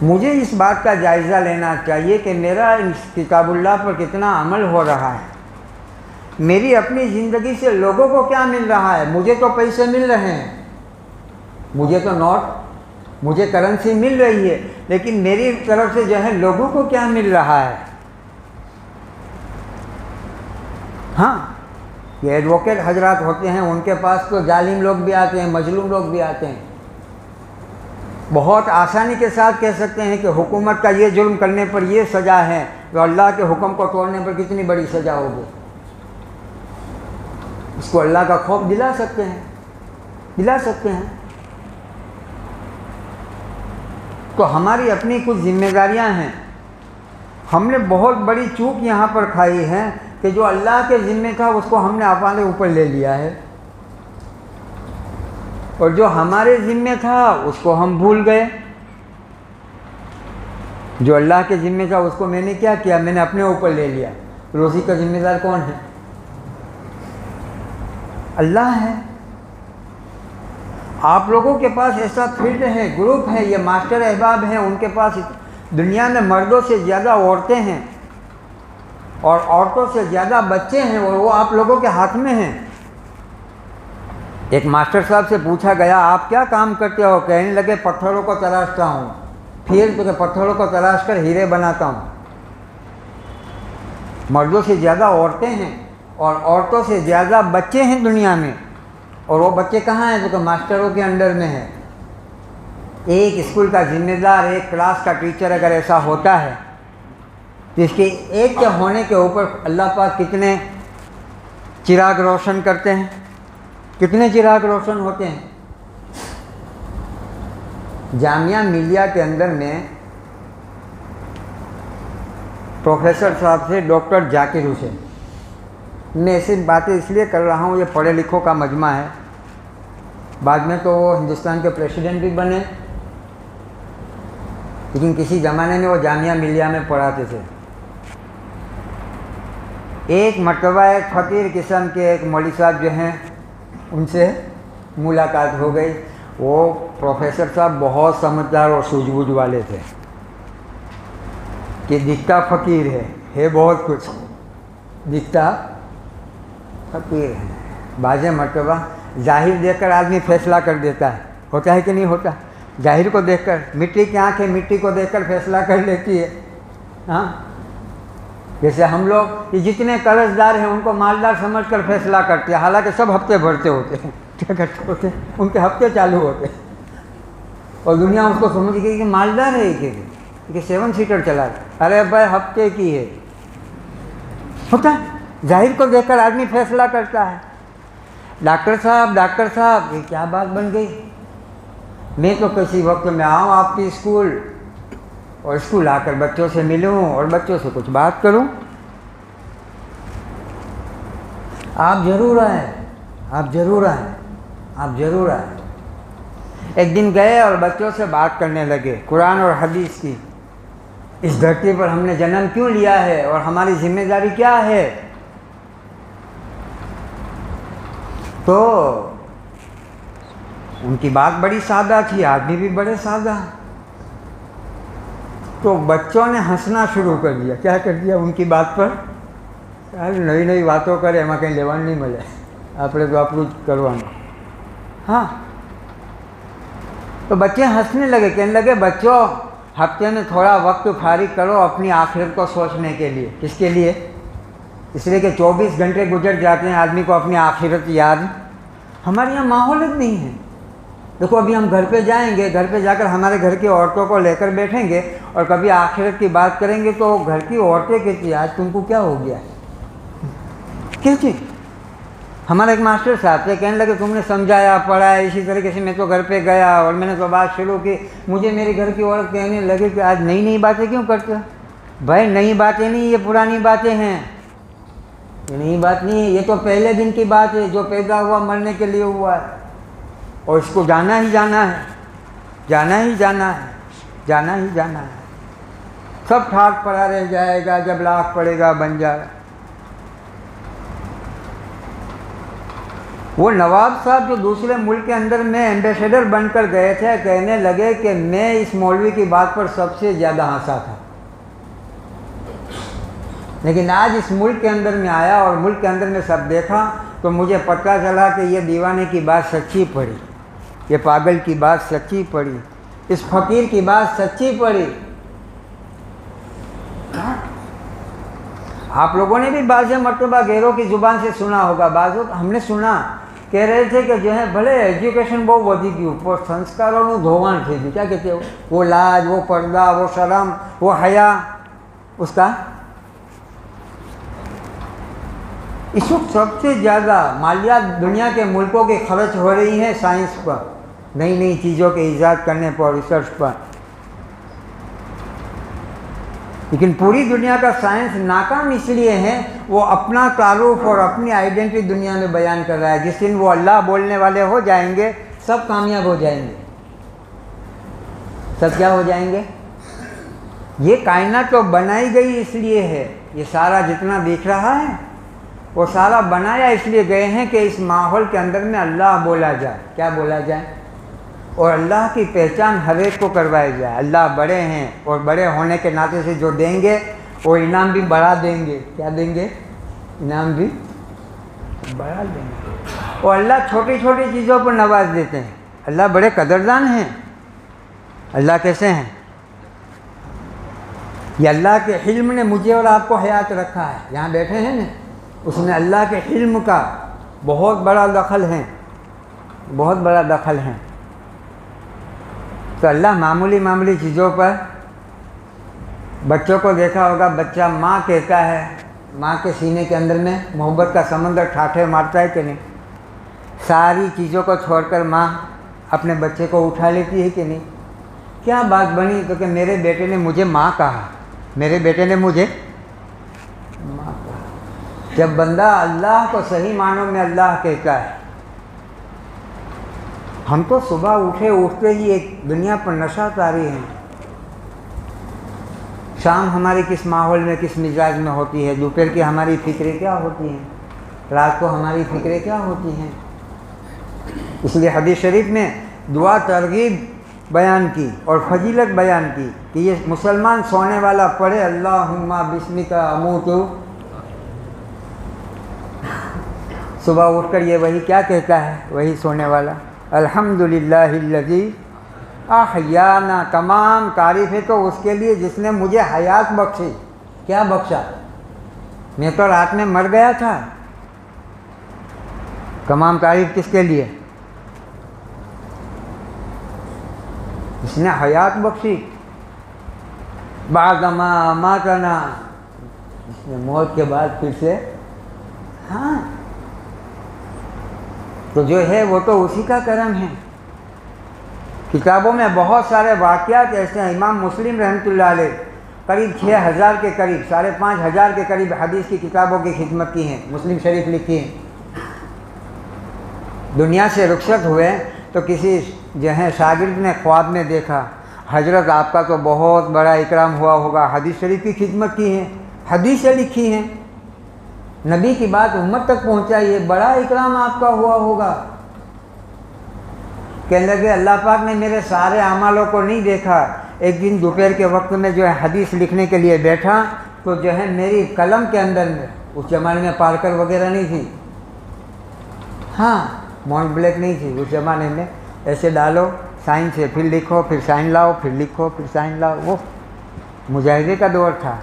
मुझे इस बात का जायज़ा लेना चाहिए कि मेरा इस किताबुल्लाह पर कितना अमल हो रहा है। मेरी अपनी ज़िंदगी से लोगों को क्या मिल रहा है? मुझे तो पैसे मिल रहे हैं, मुझे तो नोट, मुझे करेंसी मिल रही है, लेकिन मेरी तरफ से जो है लोगों को क्या मिल रहा है? हाँ, ये एडवोकेट हजरात होते हैं, उनके पास तो जालिम लोग भी आते हैं, मजलूम लोग भी आते हैं। बहुत आसानी के साथ कह सकते हैं कि हुकूमत का ये जुल्म करने पर ये सज़ा है, तो अल्लाह के हुक्म को तोड़ने पर कितनी बड़ी सज़ा होगी। इसको अल्लाह का खौफ दिला सकते हैं, दिला सकते हैं। तो हमारी अपनी कुछ जिम्मेदारियां हैं। हमने बहुत बड़ी चूक यहाँ पर खाई है कि जो अल्लाह के ज़िम्मे था उसको हमने अपने ऊपर ले लिया है, और जो हमारे ज़िम्मे था उसको हम भूल गए। जो अल्लाह के ज़िम्मे था उसको मैंने क्या किया? मैंने अपने ऊपर ले लिया। रोज़ी का ज़िम्मेदार कौन है? अल्लाह है। आप लोगों के पास ऐसा फील्ड है, ग्रुप है, ये मास्टर अहबाब हैं, उनके पास दुनिया में मर्दों से ज़्यादा औरतें हैं और औरतों से ज़्यादा बच्चे हैं, और वो आप लोगों के हाथ में हैं। एक मास्टर साहब से पूछा गया, आप क्या काम करते हो? कहने लगे, पत्थरों को तराशता हूँ, फिर तो पत्थरों को तराश कर हीरे बनाता हूँ। मर्दों से ज़्यादा औरतें हैं और औरतों से ज़्यादा बच्चे हैं दुनिया में, और वो बच्चे कहाँ हैं? तो मास्टरों के अंडर में है। एक स्कूल का जिम्मेदार, एक क्लास का टीचर अगर ऐसा होता है तो इसके एक के होने के ऊपर अल्लाह पाक कितने चिराग रोशन करते हैं, कितने चिराग रोशन होते हैं। जामिया मिलिया के अंदर में प्रोफेसर साहब थे डॉक्टर जाकिर हुसैन। मैं ऐसी बातें इसलिए कर रहा हूँ, ये पढ़े लिखों का मजमा है। बाद में तो वो हिंदुस्तान के प्रेसिडेंट भी बने, लेकिन किसी ज़माने में वो जामिया मिलिया में पढ़ाते थे। एक मरतबा एक फ़कीर किस्म के एक मौलवी साहब जो हैं, उनसे मुलाकात हो गई। वो प्रोफेसर साहब बहुत समझदार और सूझबूझ वाले थे कि दिखता फ़कीर है बहुत कुछ, दिखता फ़कीर है। बाज़ मरतबा ज़ाहिर देखकर आदमी फैसला कर देता है, होता है कि नहीं होता? ज़ाहिर को देखकर, मिट्टी की आँख है, मिट्टी को देखकर फैसला कर लेती है। हाँ, जैसे हम लोग ये जितने कर्जदार हैं उनको मालदार समझकर फैसला करते हैं, हालांकि सब हफ्ते भरते होते हैं। क्या करते होते हैं? उनके हफ्ते चालू होते हैं, और दुनिया उसको समझ गई कि मालदार है, कि 7 सीटर चला रहा है। अरे भाई, हफ्ते की है। होता है, जाहिर को देखकर आदमी फैसला करता है। डॉक्टर साहब, ये क्या बात बन गई? मैं तो किसी वक्त में आऊँ आपकी स्कूल, और स्कूल आकर बच्चों से मिलूं और बच्चों से कुछ बात करूं। आप ज़रूर आए। एक दिन गए और बच्चों से बात करने लगे कुरान और हदीस की। इस धरती पर हमने जन्म क्यों लिया है और हमारी जिम्मेदारी क्या है? तो उनकी बात बड़ी सादा थी, आदमी भी बड़े सादा। तो बच्चों ने हंसना शुरू कर दिया। क्या कर दिया? उनकी बात पर नई नई बातों करे, एम कहीं लेवन नहीं मिले। આપણે તો આપણું જ કરવાનું. हाँ, तो बच्चे हंसने लगे, कहने लगे बच्चों हफ्ते में थोड़ा वक्त फारिग करो अपनी आखिरत को सोचने के लिए. किसके लिए? इसलिए कि 24 घंटे गुजर जाते हैं, आदमी को अपनी आखिरत याद. हमारे यहाँ माहौल ही नहीं है. देखो अभी हम घर पे जाएंगे, घर पे जाकर हमारे घर की औरतों को लेकर बैठेंगे और कभी आखिरत की बात करेंगे तो घर की औरतें कहती आज तुमको क्या हो गया, कहती. हमारा एक मास्टर साहब थे, कहने लगे तुमने समझाया पढ़ाया, इसी तरीके से मैं तो घर पे गया और मैंने तो बात शुरू की. मुझे मेरे घर की औरत कहने लगे कि आज नई नई बातें क्यों करते हो. भाई नई बातें नहीं, ये पुरानी बातें हैं. ये नई बात नहीं है, ये तो पहले दिन की बात है. जो पैदा हुआ मरने के लिए हुआ है और इसको जाना ही जाना है, जाना ही जाना है, जाना ही जाना है. सब ठाक पड़ा रह जाएगा, जब लाख पड़ेगा बन जाएगा. वो नवाब साहब जो दूसरे मुल्क के अंदर में एम्बेसडर बनकर गए थे, कहने लगे कि मैं इस मौलवी की बात पर सबसे ज़्यादा हंसा था, लेकिन आज इस मुल्क के अंदर में आया और मुल्क के अंदर में सब देखा तो मुझे पता चला कि ये दीवाने की बात सच्ची पड़ी, ये पागल की बात सच्ची पड़ी, इस फकीर की बात सच्ची पड़ी. आप लोगों ने भी बाज़ मरतबा गैरों की ज़ुबान से सुना होगा. बाज़ों हमने सुना, कह रहे थे कि जो है भले एजुकेशन बहुत वधी गई पर संस्कारों धोवाण थी गયું. क्या कहते हो, वो लाज, वो पर्दा, वो शर्म, वो हया, उसका इस वक्त सबसे ज़्यादा मालियात दुनिया के मुल्कों की खर्च हो रही है साइंस पर, नई नई चीज़ों के ईजाद करने पर, रिसर्च पर. लेकिन पूरी दुनिया का साइंस नाकाम इसलिए है वो अपना तारुफ और अपनी आइडेंटिटी दुनिया में बयान कर रहा है. जिस दिन वो अल्लाह बोलने वाले हो जाएंगे सब कामयाब हो जाएंगे. सब क्या हो जाएंगे? ये कायनात तो बनाई गई इसलिए है, ये सारा जितना दिख रहा है वो सारा बनाया इसलिए गए हैं कि इस माहौल के अंदर में अल्लाह बोला जाए. क्या बोला जाए? और अल्लाह की पहचान हर एक को करवाई जाए. अल्लाह बड़े हैं और बड़े होने के नाते से जो देंगे वो इनाम भी बढ़ा देंगे. क्या देंगे? इनाम भी बढ़ा देंगे. और अल्लाह छोटी छोटी चीज़ों पर नवाज देते हैं. अल्लाह बड़े कदरदान हैं. अल्लाह कैसे हैं? ये अल्लाह के हिल्म ने मुझे और आपको हयात रखा है. यहाँ बैठे हैं ना, उसमें अल्लाह के हिल्म का बहुत बड़ा दखल है, बहुत बड़ा दखल है. तो अल्लाह मामूली मामूली चीज़ों पर, बच्चों को देखा होगा, बच्चा माँ कहता है, माँ के सीने के अंदर में मोहब्बत का समंदर ठाठे मारता है कि नहीं? सारी चीज़ों को छोड़कर माँ अपने बच्चे को उठा लेती है कि नहीं? क्या बात बनी? तो कि मेरे बेटे ने मुझे माँ कहा, मेरे बेटे ने मुझे माँ कहा. जब बंदा अल्लाह को सही मानों में अल्लाह कहता है, हम तो सुबह उठते ही एक दुनिया पर नशा तारी हैं. शाम हमारी किस माहौल में, किस मिजाज में होती है, दोपहर की हमारी फ़िक्रें क्या होती हैं, रात को हमारी फ़िक्रें क्या होती हैं. इसलिए हदीस शरीफ में दुआ तरगीब बयान की और फजीलत बयान की कि ये मुसलमान सोने वाला पढ़े अल्लाहुम्मा बिस्मिका अमूतु. सुबह उठकर ये वही क्या कहता है, वही सोने वाला, अल्हम्दुलिल्लाहिल्लज़ी अहयाना. तमाम तारीफ़ें तो उसके लिए जिसने मुझे हयात बख्शी. क्या बख्शा? मैं तो रात में मर गया था. तमाम तारीफ़ किसके लिए? इसने हयात बख्शी. बादमा मातना, इसने मौत के बाद फिर से. हाँ, तो जो है वो तो उसी का करम है. किताबों में बहुत सारे वाक़यात ऐसे हैं. इमाम मुस्लिम रहमतुल्लाह अलैह करीब 6000 के करीब, 5500 के करीब हदीस की किताबों की खिदमत की है, मुस्लिम शरीफ लिखी है. दुनिया से रुखसत हुए तो किसी जो है शागिर्द ने ख्वाब में देखा, हजरत आपका तो बहुत बड़ा इकराम हुआ होगा, हदीस शरीफ की खिदमत की है, हदीसें लिखी हैं, नबी की बात उम्मत तक पहुँचाई है, बड़ा इकराम आपका हुआ होगा. कहने लगे अल्लाह पाक ने मेरे सारे अमालों को नहीं देखा. एक दिन दोपहर के वक्त में जो है हदीस लिखने के लिए बैठा तो जो है मेरी कलम के अंदर में, उस ज़माने में पारकर वगैरह नहीं थी, हाँ, मॉन्ट ब्लैक नहीं थी उस ज़माने में, ऐसे डालो साइन से, फिर लिखो, फिर साइन लाओ, फिर लिखो, फिर साइन लाओ, वो मुजाहिदे का दौर था।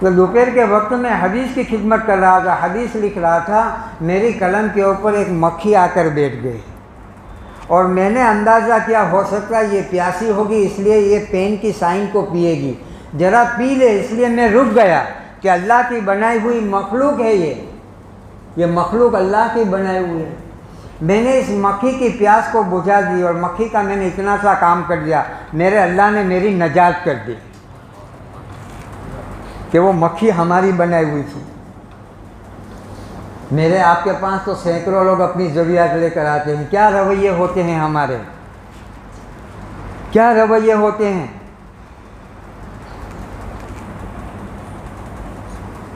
तो दोपहर के वक्त में हदीस की खिदमत कर रहा था, हदीस लिख रहा था, मेरी कलम के ऊपर एक मक्खी आकर बैठ गई और मैंने अंदाज़ा किया हो सकता है ये प्यासी होगी इसलिए ये पेन की साइन को पिएगी, ज़रा पी ले, इसलिए मैं रुक गया कि अल्लाह की बनाई हुई मखलूक है ये मखलूक अल्लाह की बनाई हुई है। मैंने इस मक्खी की प्यास को बुझा दी और मक्खी का मैंने इतना सा काम कर दिया, मेरे अल्लाह ने मेरी नजात कर दी कि वो मक्खी हमारी बनाई हुई थी। मेरे आपके पास तो सैकड़ों लोग अपनी ज़रूरियात लेकर आते हैं, क्या रवैये होते हैं हमारे, क्या रवैये होते हैं।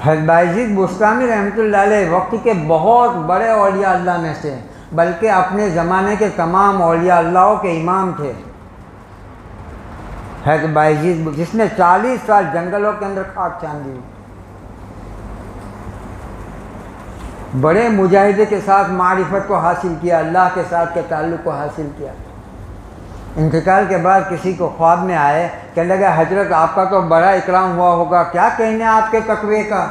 हज़रत बायज़ीद बुस्तामी रहमतुल्लाह अलैह वक्त के बहुत बड़े औलिया अल्लाह में से, बल्कि अपने ज़माने के तमाम औलिया अल्लाह के इमाम थे। हज़रत बायज़ीद जिसने 40 साल जंगलों के अंदर खाक छानी, बड़े मुजाहिदे के साथ मारिफत को हासिल किया, अल्लाह के साथ के ताल्लुक़ को हासिल किया। इंतकाल के बाद किसी को ख्वाब में आए, कहने लगा हजरत आपका तो बड़ा इकराम हुआ होगा, क्या कहना आपके तकवे का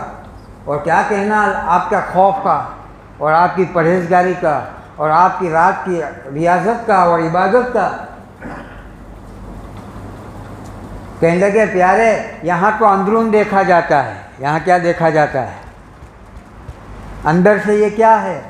और क्या कहना आपका खौफ का और आपकी परहेजगारी का और आपकी रात की रियाजत का और इबादत का। कहने लगे प्यारे यहाँ तो अंदरून देखा जाता है, यहाँ क्या देखा जाता है, अंदर से ये क्या है।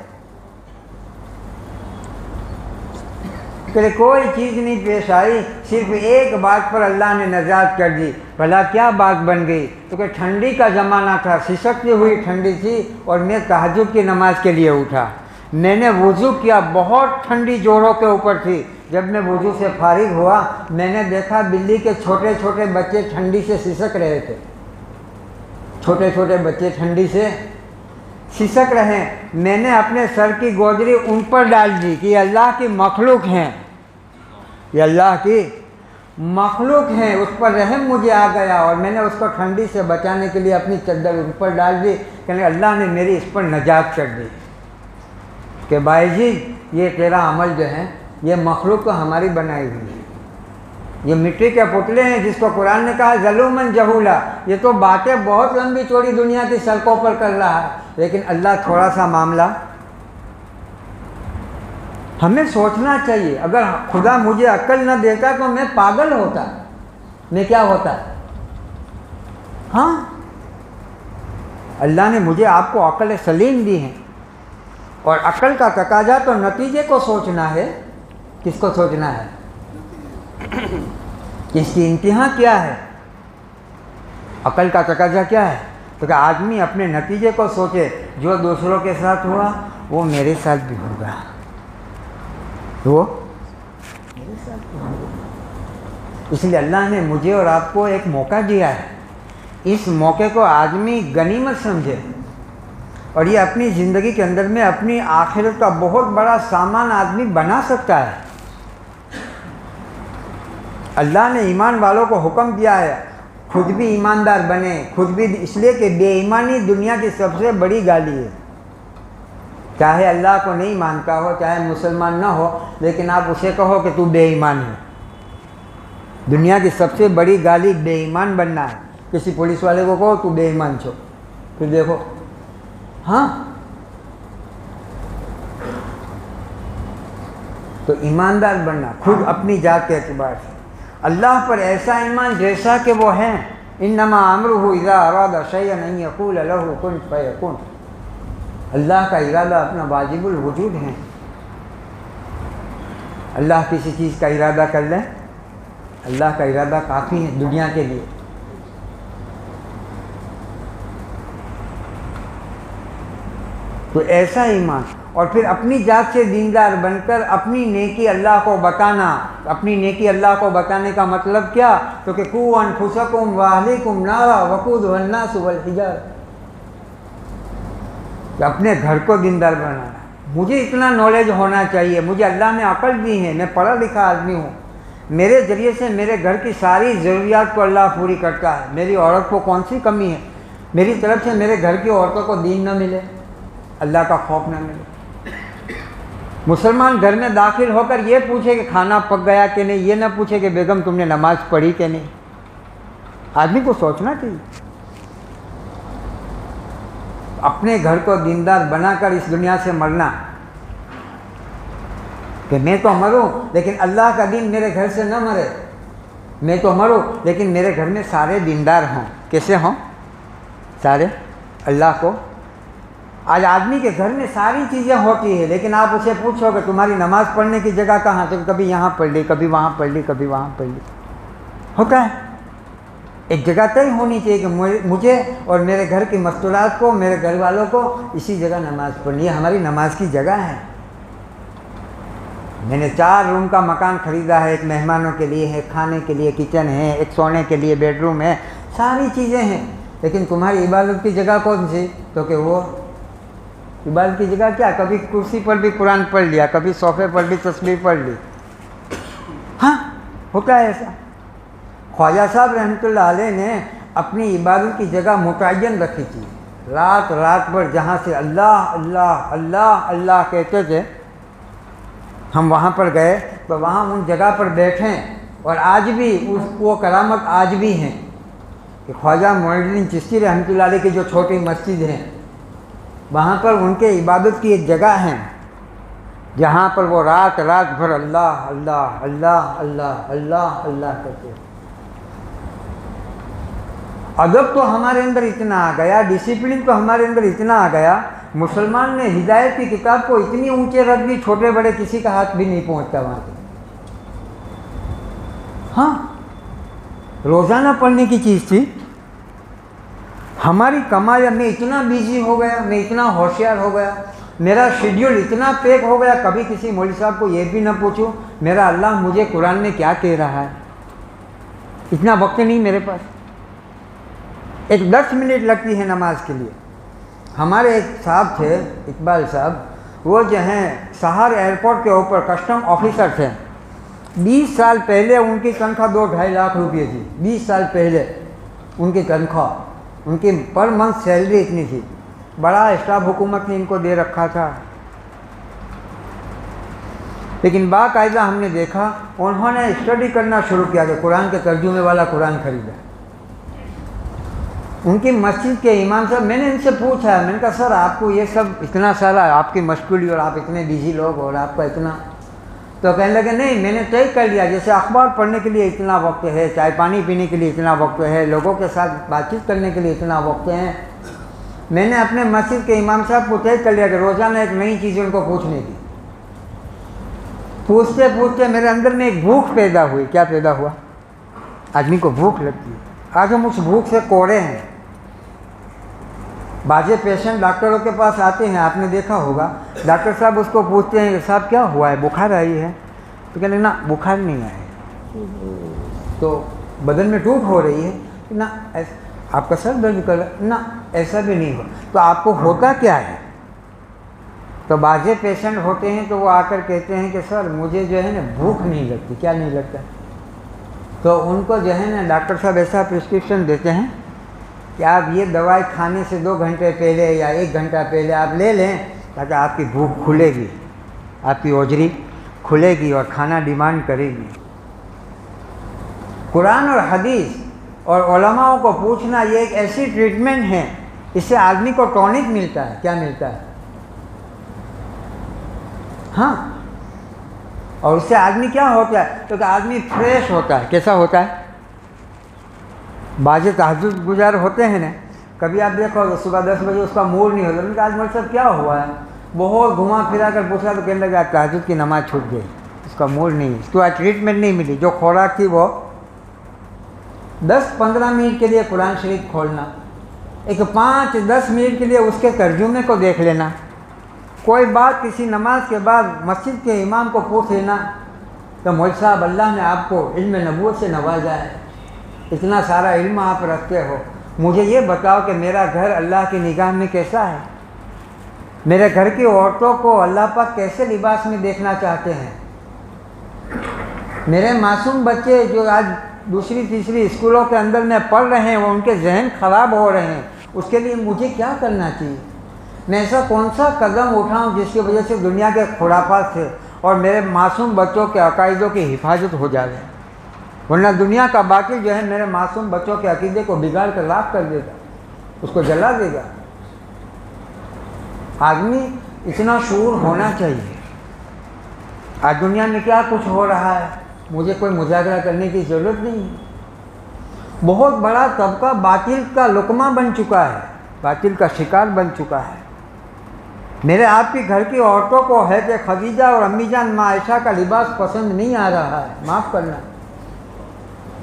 कोई चीज़ नहीं पेश आई, सिर्फ एक बात पर अल्लाह ने नजात कर दी। भला क्या बात बन गई, तो कि ठंडी का ज़माना था, सिसकती हुई ठंडी थी और मैं तहज्जुद की नमाज के लिए उठा। मैंने वुज़ू किया, बहुत ठंडी जोरों के ऊपर थी। जब मैं वुज़ू से फारिग हुआ, मैंने देखा बिल्ली के छोटे छोटे बच्चे ठंडी से सिसक रहे थे, छोटे छोटे बच्चे ठंडी से सिसक रहे हैं। मैंने अपने सर की गोदरी उन पर डाल दी कि ये अल्लाह की मखलूक हैं, ये अल्लाह की मखलूक हैं, उस पर रहम मुझे आ गया और मैंने उसको ठंडी से बचाने के लिए अपनी चद्दर उन पर डाल दी। कहने अल्लाह ने मेरी इस पर नजात कर दी कि बायज़ीद ये तेरा अमल जो है ये मखलूक को हमारी बनाई हुई है, ये मिट्टी के पुतले हैं जिसको कुरान ने कहा ज़लूमन जहूला, ये तो बातें बहुत लंबी चौड़ी दुनिया की सड़कों पर कर रहा है, लेकिन अल्लाह थोड़ा सा मामला हमें सोचना चाहिए। अगर खुदा मुझे अक्ल न देता तो मैं पागल होता, मैं क्या होता। हाँ, अल्लाह ने मुझे आपको अक्ल सलीम दी है और अक्ल का तकाजा तो नतीजे को सोचना है। किसको सोचना है, इसकी इंतहा क्या है, अकल का तकाजा क्या है, तो क्या आदमी अपने नतीजे को सोचे, जो दूसरों के साथ हुआ वो मेरे साथ भी होगा, वो मेरे साथ भी होगा। इसलिए अल्लाह ने मुझे और आपको एक मौका दिया है, इस मौके को आदमी गनीमत समझे और ये अपनी ज़िंदगी के अंदर में अपनी आखिरत का बहुत बड़ा सामान आदमी बना सकता है। अल्लाह ने ईमान वालों को हुक्म दिया है खुद भी ईमानदार बने, खुद भी, इसलिए कि बेईमानी दुनिया की सबसे बड़ी गाली है। चाहे अल्लाह को नहीं मानता हो, चाहे मुसलमान ना हो, लेकिन आप उसे कहो कि तू बेईमान है। दुनिया की सबसे बड़ी गाली बेईमान बनना है। किसी पुलिस वाले को कहो तू बेईमान छो, फिर देखो, हाँ, तो ईमानदार बनना खुद अपनी जात के एतबार से, अल्लाह पर ऐसा ईमान जैसा कि वो हैं। इन्नमा अमरुहु इज़ा अरादा शयअन अन यक़ूल लहु कुन फयकुन। अल्लाह का इरादा अपना वाजिबुल वजूद है। अल्लाह किसी चीज़ का इरादा कर ले, अल्लाह का इरादा काफ़ी है दुनिया के लिए। तो ऐसा ईमान, और फिर अपनी जात से दीनदार बनकर अपनी नेकी अल्लाह को बताना। अपनी नेकी अल्लाह को बताने का मतलब क्या, तो कि कू अनफुसकुम व अहलिकुम नारा वक़ूदुहा अन्नास वल हिजारा, अपने घर को दीनदार बनाना। मुझे इतना नॉलेज होना चाहिए, मुझे अल्लाह ने अकल दी है, मैं पढ़ा लिखा आदमी हूँ, मेरे ज़रिए से मेरे घर की सारी ज़रूरियात को अल्लाह पूरी करता है। मेरी औरत को कौन सी कमी है, मेरी तरफ से मेरे घर की औरतों को दीन न मिले, अल्लाह का खौफ न मिले। मुसलमान घर में दाखिल होकर ये पूछे कि खाना पक गया कि नहीं, ये ना पूछे कि बेगम तुमने नमाज पढ़ी कि नहीं। आदमी को सोचना चाहिए। अपने घर को दीनदार बनाकर इस दुनिया से मरना कि मैं तो मरूं लेकिन अल्लाह का दीन मेरे घर से न मरे, मैं तो मरूं लेकिन मेरे घर में सारे दीनदार हों। कैसे हों सारे? अल्लाह को। आज आदमी के घर में सारी चीज़ें होती है लेकिन आप उसे पूछोगे तुम्हारी नमाज पढ़ने की जगह कहाँ, तो कभी यहाँ पढ़ ली, कभी वहाँ पढ़ ली, कभी वहाँ पढ़ ली। होता है। एक जगह तय होनी चाहिए कि मुझे और मेरे घर की मस्तूरात को, मेरे घर वालों को इसी जगह नमाज पढ़नी है, हमारी नमाज की जगह है। मैंने 4 रूम का मकान ख़रीदा है, एक मेहमानों के लिए है, खाने के लिए किचन है, एक सोने के लिए बेडरूम है, सारी चीज़ें हैं, लेकिन तुम्हारी इबादत की जगह कौन सी? तो कि वो इबादत की जगह क्या? कभी कुर्सी पर भी कुरान पढ़ लिया, कभी सोफे पर भी तस्बीह पढ़ ली। हाँ, होता है ऐसा। ख्वाजा साहब रहमतुल्लाह अलैह ने अपनी इबादत की जगह मुतय्यन रखी थी। रात रात भर जहाँ से अल्लाह अल्लाह अल्लाह अल्लाह कहते थे, हम वहाँ पर गए तो वहाँ उन जगह पर बैठें और आज भी वो करामत आज भी हैं कि ख्वाजा मोइनुद्दीन चिश्ती रहमतुल्लाह अलैह की जो छोटी मस्जिद है वहाँ पर उनके इबादत की एक जगह है जहाँ पर वो रात रात भर अल्लाह अल्लाह अल्लाह अल्लाह अल्लाह अल्लाह करते हैं। अदब तो हमारे अंदर इतना आ गया, डिसिप्लिन तो हमारे अंदर इतना आ गया, मुसलमान ने हिदायत की किताब को इतनी ऊंचे रख दी, छोटे बड़े किसी का हाथ भी नहीं पहुंचता वहाँ से। हाँ, रोज़ाना पढ़ने की चीज़ थी। हमारी कमाई में इतना बिजी हो गया, मैं इतना होशियार हो गया, मेरा शेड्यूल इतना पैक हो गया, कभी किसी मौलवी साहब को ये भी ना पूछूं मेरा अल्लाह मुझे कुरान में क्या कह रहा है। इतना वक्त नहीं मेरे पास। एक 10 मिनट लगती है नमाज के लिए। हमारे एक साहब थे, इकबाल साहब, वो जो हैं शहर एयरपोर्ट के ऊपर कस्टम ऑफिसर थे। 20 साल पहले उनकी तनख्वाह 2-2.5 लाख रुपये थी। 20 साल पहले उनकी तनख्वाह, उनकी पर मंथ सैलरी इतनी थी। बड़ा स्टाफ हुकूमत ने इनको दे रखा था, लेकिन बाकायदा हमने देखा उन्होंने स्टडी करना शुरू किया कि कुरान के तर्जुमे वाला कुरान खरीदा। उनकी मस्जिद के इमाम साहब, मैंने इनसे पूछा, मैंने कहा सर आपको ये सब इतना सारा, आपकी मशगूली और आप इतने बिजी लोग और आपका इतना, तो कहने लगे नहीं मैंने तय कर लिया, जैसे अखबार पढ़ने के लिए इतना वक्त है, चाय पानी पीने के लिए इतना वक्त है, लोगों के साथ बातचीत करने के लिए इतना वक्त है। मैंने अपने मस्जिद के इमाम साहब को तय कर लिया कि रोज़ाना एक नई चीज़ उनको पूछने की। पूछते पूछते मेरे अंदर में एक भूख पैदा हुई। क्या पैदा हुआ? आदमी को भूख लगती है। आज हम उस भूख से कोड़े हैं। बाजे पेशेंट डॉक्टरों के पास आते हैं, आपने देखा होगा, डॉक्टर साहब उसको पूछते हैं कि साहब क्या हुआ है, बुखार आई है? तो कहते ना बुखार नहीं आया, तो बदन में टूट हो रही है ना, आपका सर दर्द कर ना, ऐसा भी नहीं हो, तो आपको होता क्या है? तो बाजे पेशेंट होते हैं तो वो आकर कहते हैं कि सर मुझे जो है ना भूख नहीं लगती। क्या नहीं लगता? तो उनको जो है ना डॉक्टर साहब ऐसा प्रिस्क्रिप्शन देते हैं कि आप ये दवाई खाने से 2 घंटे पहले या 1 घंटा पहले आप ले लें ताकि आपकी भूख खुलेगी, आपकी ओजरी खुलेगी और खाना डिमांड करेगी। कुरान और हदीस और उलमाओं को पूछना ये एक ऐसी ट्रीटमेंट है, इससे आदमी को टॉनिक मिलता है। क्या मिलता है? हाँ, और उससे आदमी क्या होता है? तो कि आदमी फ्रेश होता है। कैसा होता है? बाजे तहज्जुद गुजार होते हैं ना, कभी आप देखो तो सुबह 10 बजे उसका मूड नहीं होता, उनका आज मतलब सब क्या हुआ है, बहुत घुमा फिरा कर पूछा तो कहने लगा तहज्जुद की नमाज़ छूट गई, उसका मूड नहीं, उसको आज ट्रीटमेंट नहीं मिली। जो खुराक थी वो 10-15 मिनट के लिए कुरान शरीफ खोलना, एक 5-10 मिनट के लिए उसके तर्जुमे को देख लेना, कोई बात किसी नमाज के बाद मस्जिद के इमाम को पूछ लेना तो मौलवी साहब अल्लाह ने आपको इल्म नबूवत से नवाजा है, इतना सारा इल्म आप रखते हो, मुझे ये बताओ कि मेरा घर अल्लाह की निगाह में कैसा है, मेरे घर की औरतों को अल्लाह पाक कैसे लिबास में देखना चाहते हैं, मेरे मासूम बच्चे जो आज 2-3 स्कूलों के अंदर में पढ़ रहे हैं वो उनके जहन ख़राब हो रहे हैं, उसके लिए मुझे क्या करना चाहिए। मैं ऐसा कौन सा कदम उठाऊं जिसकी वजह से दुनिया के खुराफात से और मेरे मासूम बच्चों के अकायदों की हिफाजत हो जाए, वरना दुनिया का बाकी जो है मेरे मासूम बच्चों के अकीदे को बिगाड़ कर लाख कर देगा, उसको जला देगा। आदमी इतना शूर होना चाहिए। आज दुनिया में क्या कुछ हो रहा है, मुझे कोई मुजाहरा करने की ज़रूरत नहीं है। बहुत बड़ा तबका बातिल का लुकमा बन चुका है, बातिल का शिकार बन चुका है। मेरे आपके घर की औरतों को है कि खदीजा और अम्मी जान माँ आयशा का लिबास पसंद नहीं आ रहा है, माफ़ करना।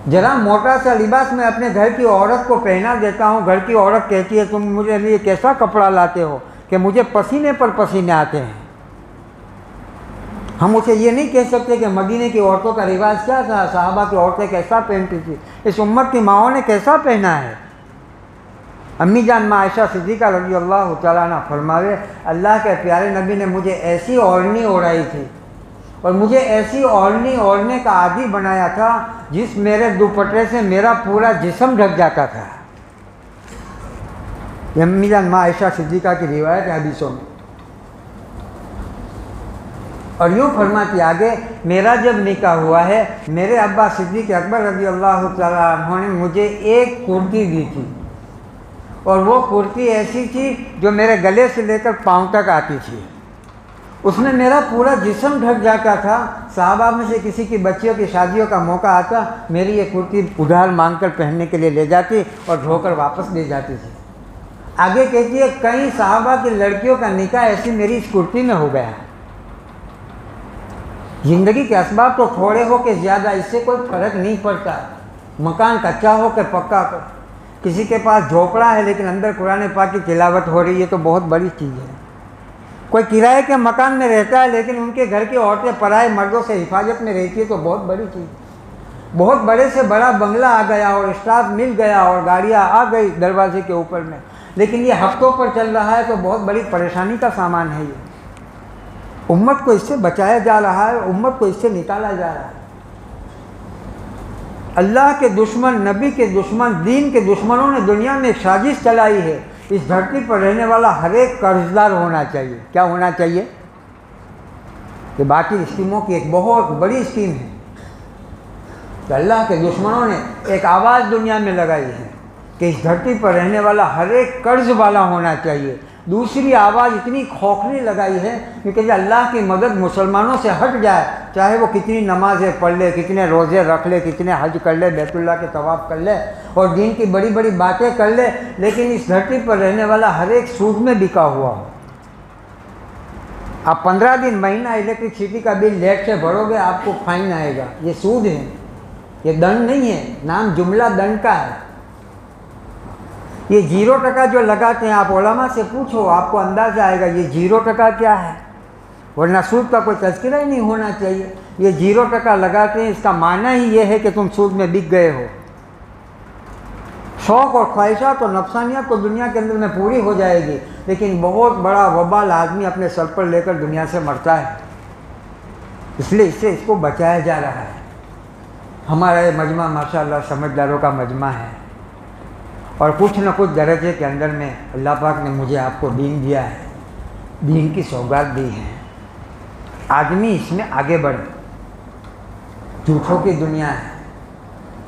जरा मोटा सा लिबास मैं अपने घर की औरत को पहना देता हूँ, घर की औरत कहती है तुम मुझे लिए कैसा कपड़ा लाते हो कि मुझे पसीने पर पसीने आते हैं। हम उसे ये नहीं कह सकते कि मदीने की औरतों का रिवाज क्या था, सहाबा की औरतें कैसा पहनती थी, इस उम्मत की माओं ने कैसा पहना है। अम्मी जान माँ आयशा सिद्दीक़ा रज़ी अल्लाह तआला अन्हा फरमावे, अल्लाह के प्यारे नबी ने मुझे ऐसी ओढ़नी ओढ़ाई थी और मुझे ऐसी ओढ़नी ओढ़ने का आदी बनाया था जिस मेरे दुपट्टे से मेरा पूरा जिस्म ढक जाता था। ये अम्मी जान माँ आयशा सिद्दीक़ा की रिवायत है हदीसों में। और यूँ फरमाती आगे, मेरा जब निकाह हुआ है मेरे अब्बा सिद्दीक़ अकबर रज़ी अल्लाह तआला अन्हु ने मुझे एक कुर्ती दी थी और वो कुर्ती ऐसी थी जो मेरे गले से लेकर पाँव तक आती थी, उसमें मेरा पूरा जिस्म ढक जाता था। साहबा में से किसी की बच्चियों की शादियों का मौका आता, मेरी ये कुर्ती उधार मांगकर पहनने के लिए ले जाती और धोकर वापस ले जाती थी। आगे कहती है कई साहबा की लड़कियों का निकाह ऐसी मेरी इस कुर्ती में हो गया। ज़िंदगी के असबाब तो थोड़े हो के ज़्यादा, इससे कोई फ़र्क नहीं पड़ता। मकान कच्चा हो के पक्का कर, किसी के पास झोपड़ा है लेकिन अंदर कुरान पाक की तिलावत हो रही है तो बहुत बड़ी चीज़ है। कोई किराए के मकान में रहता है लेकिन उनके घर की औरतें पराए मर्दों से हिफाजत में रहती है तो बहुत बड़ी चीज़। बहुत बड़े से बड़ा बंगला आ गया और स्टाफ मिल गया और गाड़ियाँ आ गई दरवाजे के ऊपर में, लेकिन ये हफ्तों पर चल रहा है तो बहुत बड़ी परेशानी का सामान है। ये उम्मत को इससे बचाया जा रहा है, उम्मत को इससे निकाला जा रहा है। अल्लाह के दुश्मन, नबी के दुश्मन, दीन के दुश्मनों ने दुनिया में एक साजिश चलाई है। इस धरती पर रहने वाला हर एक कर्जदार होना चाहिए। क्या होना चाहिए? कि बाकी स्कीमों की एक बहुत बड़ी स्कीम है कि अल्लाह के दुश्मनों ने एक आवाज़ दुनिया में लगाई है कि इस धरती पर रहने वाला हर एक कर्ज वाला होना चाहिए। दूसरी आवाज़ इतनी खोखली लगाई है क्योंकि अल्लाह की मदद मुसलमानों से हट जाए, चाहे वो कितनी नमाज़ें पढ़ ले, कितने रोज़े रख ले, कितने हज कर ले, बैतुल्लाह के तवाफ़ कर ले और दीन की बड़ी बड़ी बातें कर ले, लेकिन इस धरती पर रहने वाला हर एक सूद में बिका हुआ हो। आप 15 दिन महीना इलेक्ट्रिसिटी का बिल लेट से भरोगे आपको फाइन आएगा। ये सूद है, ये दंड नहीं है, नाम जुमला दंड का है। ये 0% जो लगाते हैं, आप उलमा से पूछो आपको अंदाज़ा आएगा ये 0% क्या है, वरना सूद का कोई तज़किरा ही नहीं होना चाहिए। ये 0% लगाते हैं, इसका माना ही ये है कि तुम सूद में बिक गए हो। शौक़ और ख्वाहिशात और नफसानियत तो दुनिया के अंदर में पूरी हो जाएगी, लेकिन बहुत बड़ा वबाल आदमी अपने सर पर लेकर दुनिया से मरता है। इसलिए इससे इसको बचाया जा रहा है। हमारा ये मजमा माशाअल्लाह समझदारों का मजमा है और कुछ न कुछ दर्जे के अंदर में अल्लाह पाक ने मुझे आपको दीन दिया है, दीन की सौगात दी है। आदमी इसमें आगे बढ़े। झूठों की दुनिया है,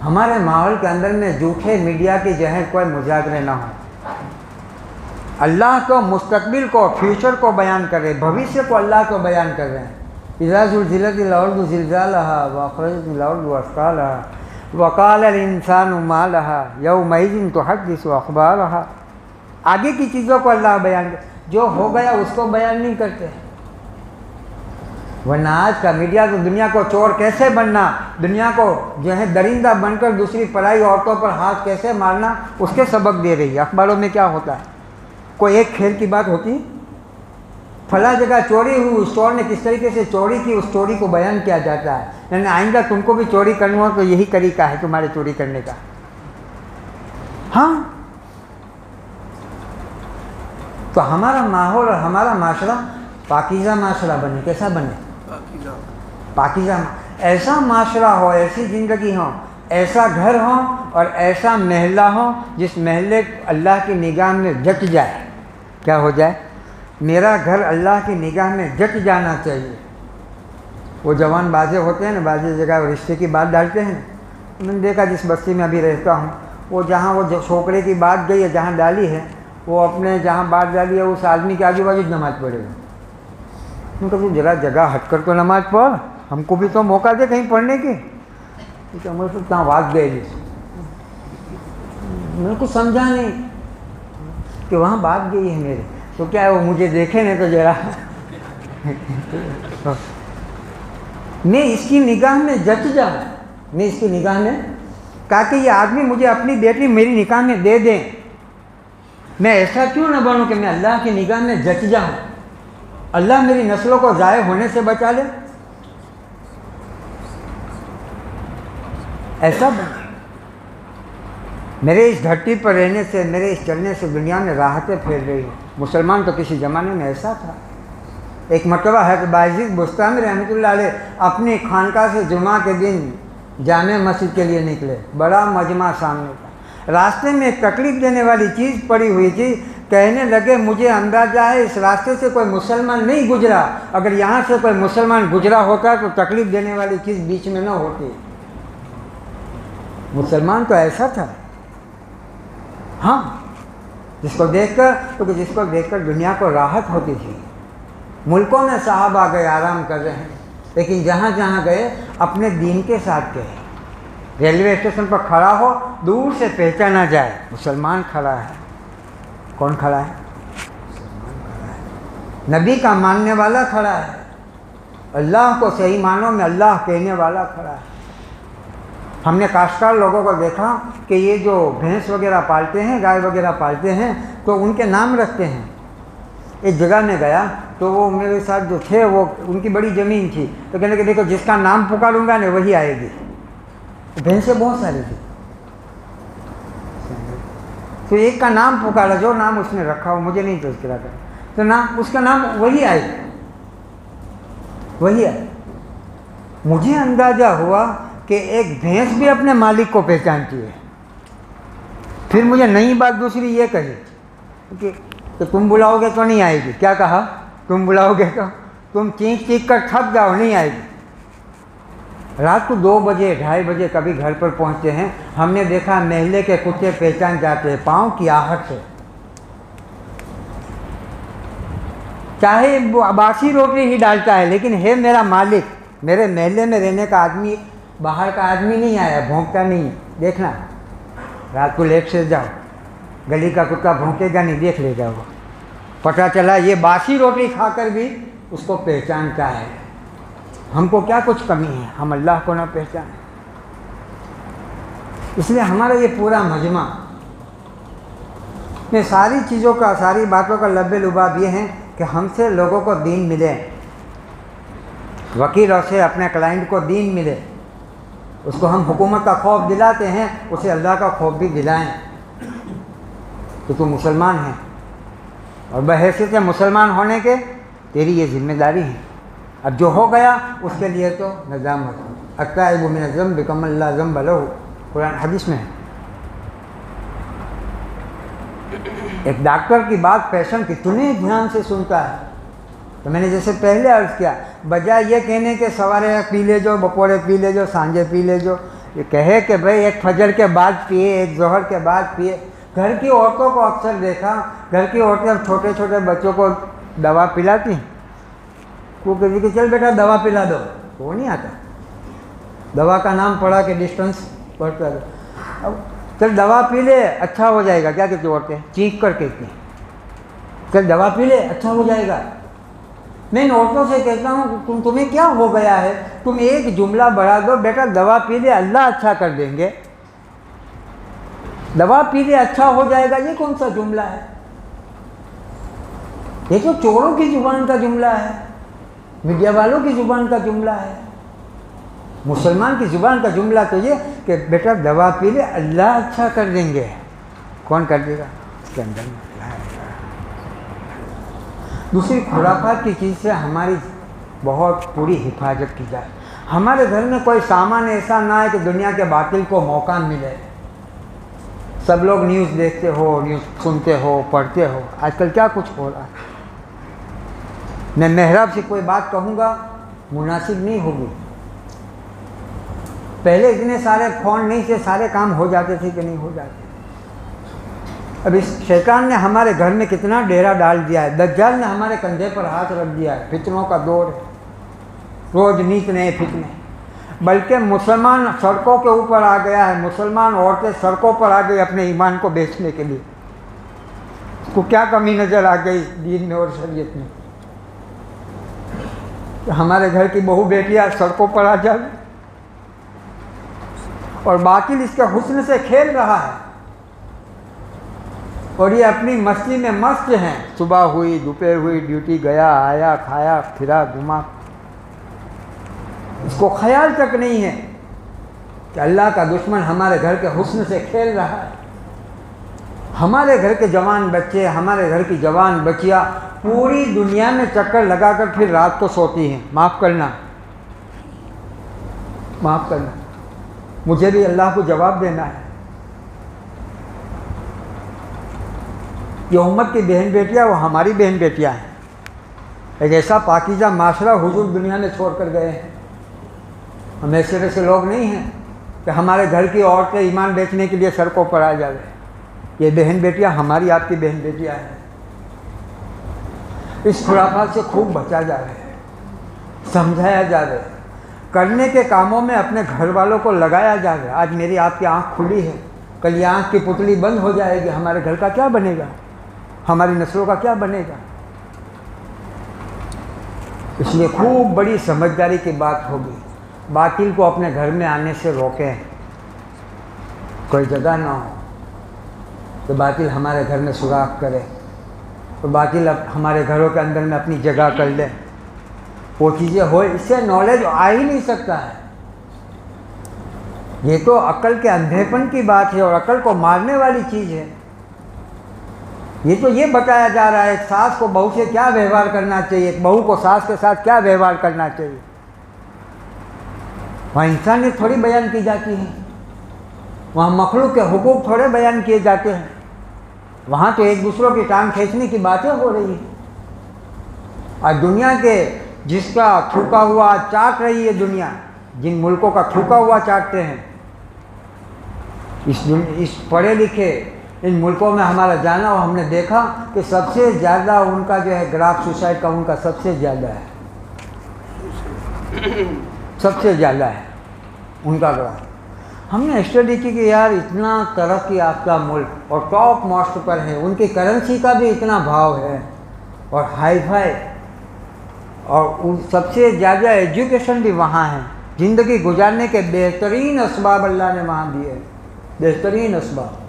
हमारे माहौल के अंदर में झूठे मीडिया के जो है कोई मुजाहरे ना हो। अल्लाह को, मुस्तकबिल को, फ्यूचर को बयान कर रहे, भविष्य को अल्लाह को बयान कर रहे हैं। इज़ा ज़ुल्ज़िलतिल अर्ज़ु ज़िलज़ालहा व अख़रजतिल अर्ज़ु अस्क़ालहा वक़ालल इंसानु मा लहा यौमइज़िन तुहद्दिसु अख़बारहा। आगे की चीज़ों को अल्लाह बयान कर, जो हो गया उसको बयान नहीं करते। वरना आज का मीडिया तो दुनिया को चोर कैसे बनना, दुनिया को जो है दरिंदा बनकर दूसरी पराई औरतों पर हाथ कैसे मारना, उसके सबक दे रही है। अखबारों में क्या होता है, कोई एक खेल की बात होती, फला जगह चोरी हुई, उस चोर ने किस तरीके से चोरी की, उस चोरी को बयान किया जाता है। यानी आइंदा तुमको भी चोरी करनी हो तो यही तरीका है तुम्हारे चोरी करने का। हाँ, तो हमारा माहौल और हमारा माशरा पाकीज़ा माशरा बने। कैसा बने? पाकीज़ा। ऐसा माशरा हो, ऐसी ज़िंदगी हो, ऐसा घर हो और ऐसा महल्ला हो जिस महल्ले अल्लाह की निगाह में जच जाए। क्या हो जाए? मेरा घर अल्लाह की निगाह में जच जाना चाहिए। वो जवान बाजे होते हैं ना, बाजे जगह रिश्ते की बात डालते हैं। मैंने देखा जिस बस्ती में अभी रहता हूँ, वो जहाँ वो छोकरे की बात गई है, जहाँ डाली है, वो अपने जहाँ बात डाली है उस आदमी के आजू बाजू नमाज़ पढ़ेगा। उनको तो जरा जगह हटकर तो नमाज़ पढ़, हमको भी तो मौका दे कहीं पढ़ने की। तो मैं तो कहाँ बात गए, मेरे को समझा नहीं कि वहाँ बात गई है मेरे, तो क्या है वो मुझे देखे नहीं तो जरा मैं इसकी निगाह में जच जाऊँ, मैं इसकी निगाह में, कहा कि ये आदमी मुझे अपनी बेटी मेरी निगाह में दे दें, मैं ऐसा क्यों न बनूं कि मैं अल्लाह की निगाह में जच जाऊं, अल्लाह मेरी नस्लों को ज़ाय होने से बचा ले। ऐसा मेरे इस धरती पर रहने से, मेरे इस चलने से दुनिया में राहतें फैल रही हैं। मुसलमान तो किसी ज़माने में ऐसा था। एक मरतबा है बायजीद बुस्तामी रहमतुल्लाह अलैह अपनी खानकाह से जुमा के दिन जामे मस्जिद के लिए निकले। बड़ा मजमा सामने था। रास्ते में एक तकलीफ़ देने वाली चीज़ पड़ी हुई थी। कहने लगे मुझे अंदाज़ा है इस रास्ते से कोई मुसलमान नहीं गुजरा, अगर यहाँ से कोई मुसलमान गुजरा होता तो तकलीफ़ देने वाली चीज़ बीच में न होती। मुसलमान तो ऐसा था, हाँ, जिसको देखकर दुनिया को राहत होती थी। मुल्कों में साहबा गए आराम कर रहे हैं, लेकिन जहाँ जहाँ गए अपने दीन के साथ गए। रेलवे स्टेशन पर खड़ा हो, दूर से पहचाना जाए मुसलमान खड़ा है। कौन खड़ा है? मुसलमान खड़ा है। नबी का मानने वाला खड़ा है। अल्लाह को सही मानों में अल्लाह कहने वाला खड़ा है। हमने काश्तकार लोगों को देखा कि ये जो भैंस वगैरह पालते हैं, गाय वगैरह पालते हैं, तो उनके नाम रखते हैं। एक जगह में गया तो वो मेरे साथ जो थे वो उनकी बड़ी ज़मीन थी, तो कहने लगे देखो जिसका नाम पुकारूंगा ना वही आएगी। भैंसें बहुत सारी थी, तो एक का नाम पुकारा, जो नाम उसने रखा हो, मुझे नहीं तज़किरा कर, तो नाम उसका नाम वही आएगा, वही आए। मुझे अंदाज़ा हुआ कि एक भैंस भी अपने मालिक को पहचानती है। फिर मुझे नई बात दूसरी ये कही कि तुम बुलाओगे तो नहीं आएगी। क्या कहा? तुम बुलाओगे तो तुम चीख चीख कर थक जाओ, नहीं आएगी। रात को 2 बजे 2:30 बजे कभी घर पर पहुंचते हैं, हमने देखा महल्ले के कुत्ते पहचान जाते हैं पाँव की आहट से। चाहे बासी रोटी ही डालता है, लेकिन है मेरा मालिक। मेरे महल्ले में रहने का आदमी, बाहर का आदमी नहीं आया, भौंकता नहीं। देखना, रात को लेट से जाओ, गली का कुत्ता भौंकेगा नहीं, देख ले जाओ। पता चला ये बासी रोटी खाकर भी उसको पहचानता है। हमको क्या कुछ कमी है, हम अल्लाह को ना पहचाने। इसलिए हमारा ये पूरा मजमा में सारी चीज़ों का, सारी बातों का लब्बे लुबाब ये है कि हमसे लोगों को दीन मिले, वकीलों से अपने क्लाइंट को दीन मिले। उसको हम हुकूमत का खौफ दिलाते हैं, उसे अल्लाह का खौफ भी दिलाएं कि तू मुसलमान है, और बहैसियत मुसलमान होने के तेरी ये जिम्मेदारी है। अब जो हो गया उसके लिए तो नज़ामत। अत्ताइबु मिन ज़म्ब कमन ला ज़म्ब लहू, कुरान हदीस में है। एक डॉक्टर की बात पेशेंट कितने ध्यान से सुनता है। तो मैंने जैसे पहले अर्ज़ किया, बजाय ये कहने के सवारे पी ले जो, बपोरे पी ले जो, सांझे पी ले जो, ये कहे कि भाई एक फजर के बाद पिए, एक जोहर के बाद पिए। घर की औरतों को अक्सर देखा, घर की औरतें अब छोटे छोटे बच्चों को दवा पिलाती, वो कहती कि चल बेटा दवा पिला दो, तो वो नहीं आता। दवा का नाम पढ़ा के डिस्टेंस पढ़ता है, अब चल दवा पी ले अच्छा हो जाएगा। क्या कहती औरतें? चीख कर कहती, चल दवा पी ले अच्छा हो जाएगा। मैं इन औरतों से कहता हूँ तुम्हें क्या हो गया है, तुम एक जुमला बढ़ा दो, बेटा दवा पी ले अल्लाह अच्छा कर देंगे, दवा पी ले अच्छा हो जाएगा, ये कौन सा जुमला है? ये तो चोरों की जुबान का जुमला है, मीडिया वालों की जुबान का जुमला है। मुसलमान की जुबान का जुमला तो ये कि बेटा दवा पी ले अल्लाह अच्छा कर देंगे। कौन कर देगा? उसके अंदर में दूसरी खुराफात की चीज़ से हमारी बहुत पूरी हिफाजत की जाए। हमारे घर में कोई सामान ऐसा ना है कि दुनिया के बातिल को मौका मिले। सब लोग न्यूज़ देखते हो, न्यूज़ सुनते हो, पढ़ते हो, आजकल क्या कुछ हो रहा है। मैं मेहराब से कोई बात कहूँगा मुनासिब नहीं होगी। पहले इतने सारे फ़ोन नहीं थे, सारे काम हो जाते थे कि नहीं हो जाते। अब इस शैतान ने हमारे घर में कितना डेरा डाल दिया है। दज्जाल ने हमारे कंधे पर हाथ रख दिया है। फितनों का दौर है, रोज़ नीत नए फितने। बल्कि मुसलमान सड़कों के ऊपर आ गया है। मुसलमान औरतें सड़कों पर आ गई अपने ईमान को बेचने के लिए। उसको क्या कमी नज़र आ गई दीन में और शरीयत में? हमारे घर की बहू बेटियां सड़कों पर आ जाए और बातिल इसके हुस्न से खेल रहा है और ये अपनी मस्ती में मस्त हैं। सुबह हुई, दोपहर हुई, ड्यूटी गया, आया, खाया, फिरा, घुमा। इसको ख्याल तक नहीं है कि अल्लाह का दुश्मन हमारे घर के हुस्न से खेल रहा है। हमारे घर के जवान बच्चे, हमारे घर की जवान बच्चियाँ पूरी दुनिया में चक्कर लगाकर फिर रात को सोती हैं। माफ़ करना, माफ़ करना, मुझे भी अल्लाह को जवाब देना है। ये उम्मत की बहन बेटियाँ वो हमारी बहन बेटियाँ हैं। एक ऐसा पाकीज़ा माशरा हुजूर दुनिया में छोड़ कर गए हैं। हम ऐसे वैसे लोग नहीं हैं कि हमारे घर की औरतें ईमान बेचने के लिए सड़कों पर आ जाए। ये बहन बेटियाँ हमारी आपकी बहन बेटियाँ हैं। इस खुराफात से खूब बचा जा रहा है, समझाया जा रहा है, करने के कामों में अपने घर वालों को लगाया जा रहा है। आज मेरी आपकी आँख खुली है, कल ये आँख की पुतली बंद हो जाएगी। हमारे घर का क्या बनेगा? हमारी नस्लों का क्या बनेगा? इसलिए खूब बड़ी समझदारी की बात होगी। बातिल को अपने घर में आने से रोकें। कोई जगह ना हो तो बातिल हमारे घर में सुराख करे और बातिल हमारे घरों के अंदर में अपनी जगह कर ले। वो चीज़ें हो, इससे नॉलेज आ ही नहीं सकता है। ये तो अक्ल के अंधेपन की बात है और अक्ल को मारने वाली चीज़ है। ये तो ये बताया जा रहा है एक सास को बहू से क्या व्यवहार करना चाहिए, एक बहू को सास के साथ क्या व्यवहार करना चाहिए। वहाँ इंसानियत थोड़ी बयान की जाती है, वहाँ मखलूक के हुकूक थोड़े बयान किए जाते हैं। वहाँ तो एक दूसरों की टांग खींचने की बातें हो रही हैं। आज दुनिया के जिसका थूका हुआ चाट रही है दुनिया, जिन मुल्कों का थूका हुआ चाटते हैं, इस पढ़े लिखे इन मुल्कों में हमारा जाना और हमने देखा कि सबसे ज़्यादा उनका जो है ग्राफ सुसाइड का उनका सबसे ज़्यादा है, सबसे ज़्यादा है उनका ग्राफ। हमने स्टडी की कि यार इतना तरक्की याफ्ता मुल्क और टॉप मोस्ट पर है, उनकी करेंसी का भी इतना भाव है और हाई फाई, और उन सबसे ज़्यादा एजुकेशन भी वहाँ है। ज़िंदगी गुजारने के बेहतरीन असबाब अल्लाह ने वहाँ दिए, बेहतरीन असबाब।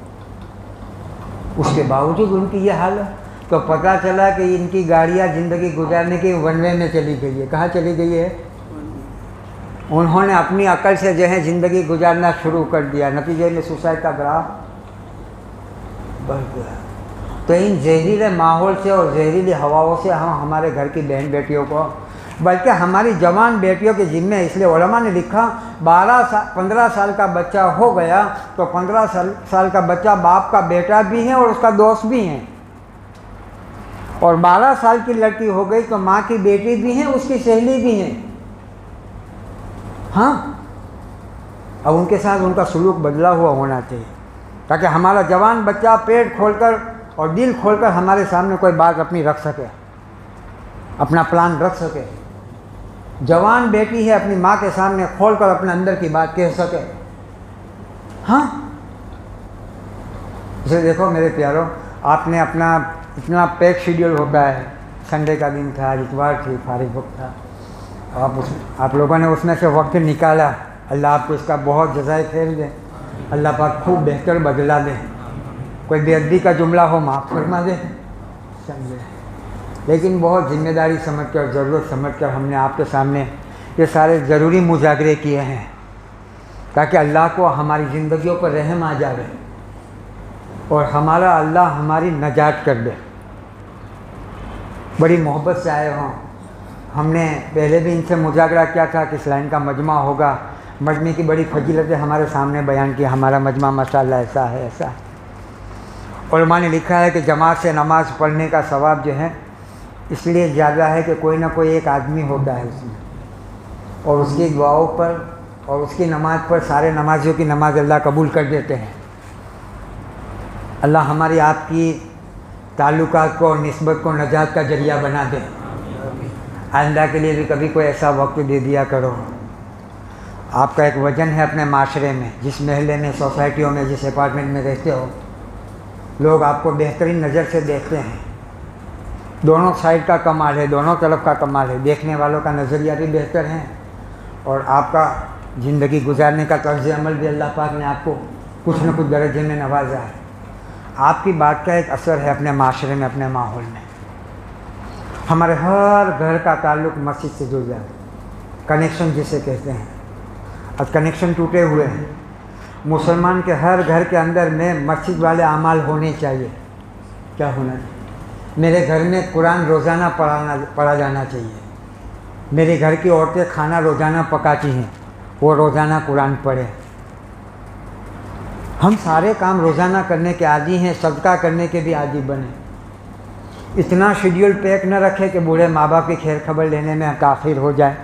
उसके बावजूद उनकी ये हालत, तो पता चला कि इनकी गाड़ियाँ ज़िंदगी गुजारने की वन वे में चली गई है। कहाँ चली गई है? उन्होंने अपनी अकल से जो है ज़िंदगी गुजारना शुरू कर दिया, नतीजे में सुसाइड का ग्राफ बढ़ गया। तो इन जहरीले माहौल से और जहरीली हवाओं से हम हमारे घर की बहन बेटियों को, बल्कि हमारी जवान बेटियों के ज़िम्मे, इसलिए उलमा ने लिखा 15 साल का बच्चा हो गया तो 15 साल का बच्चा बाप का बेटा भी है और उसका दोस्त भी है, और 12 साल की लड़की हो गई तो माँ की बेटी भी है, उसकी सहेली भी है। हाँ, अब उनके साथ उनका सलूक बदला हुआ होना चाहिए ताकि हमारा जवान बच्चा पेट खोलकर और दिल खोलकर हमारे सामने कोई बात अपनी रख सके, अपना प्लान रख सके। जवान बेटी है, अपनी माँ के सामने खोलकर अपने अंदर की बात कह सके। हाँ, इसे देखो मेरे प्यारों, आपने अपना इतना पैक शेड्यूल होता है, संडे का दिन था, इतवार थी, फारिग वक्त था, आप लोगों ने उसमें से वक्त निकाला। अल्लाह आपको इसका बहुत जज़ाए खैर दे, अल्लाह पाक खूब बेहतर बदला दे। कोई बेअदबी का जुमला हो माफ़ फरमा दे, समझे। लेकिन बहुत जिम्मेदारी समझ कर, ज़रूरत समझ कर हमने आपके सामने ये सारे ज़रूरी मुजागरे किए हैं ताकि अल्लाह को हमारी ज़िंदगियों पर रहम आ जाए और हमारा अल्लाह हमारी नजात कर दे। बड़ी मोहब्बत से आए हों। हमने पहले भी इनसे मुजागरा किया था कि इस लाइन का मजमा होगा, मजमे की बड़ी फजीलतें हमारे सामने बयान की। हमारा मजमा माशाअल्लाह ऐसा है, ऐसा है। उलमा ने लिखा है कि जमात से नमाज़ पढ़ने का सवाब जो है इसलिए ज़्यादा है कि कोई ना कोई एक आदमी होता है उसमें, और उसकी दुआओं पर और उसकी नमाज पर सारे नमाजियों की नमाज अल्लाह कबूल कर देते हैं। अल्लाह हमारी आपकी ताल्लुकात को और निस्बत को नजात का जरिया बना दे। आइंदा के लिए भी कभी कोई ऐसा वक्त दे दिया करो। आपका एक वजन है अपने माशरे में, जिस महल्ले में, सोसाइटियों में, जिस अपार्टमेंट में रहते हो, लोग आपको बेहतरीन नज़र से देखते हैं। दोनों साइड का कमाल है, दोनों तरफ का कमाल है। देखने वालों का नज़रिया भी बेहतर है और आपका ज़िंदगी गुजारने का तर्ज़ अमल भी अल्लाह पाक ने आपको कुछ न कुछ दर्जे में नवाजा है। आपकी बात का एक असर है अपने माशरे में, अपने माहौल में। हमारे हर घर का ताल्लुक़ मस्जिद से जुड़ जाता है, कनेक्शन जिसे कहते हैं। अब कनेक्शन टूटे हुए हैं। मुसलमान के हर घर के अंदर में मस्जिद वाले अमाल होने चाहिए। क्या होना चाहिए? मेरे घर में कुरान रोज़ाना पढ़ा जाना चाहिए। मेरे घर की औरतें खाना रोज़ाना पकाती हैं, वो रोज़ाना कुरान पढ़े। हम सारे काम रोज़ाना करने के आदी हैं, सदका करने के भी आदी बने। इतना शेड्यूल पैक न रखें कि बूढ़े माँ बाप की खैर खबर लेने में काफिर हो जाए।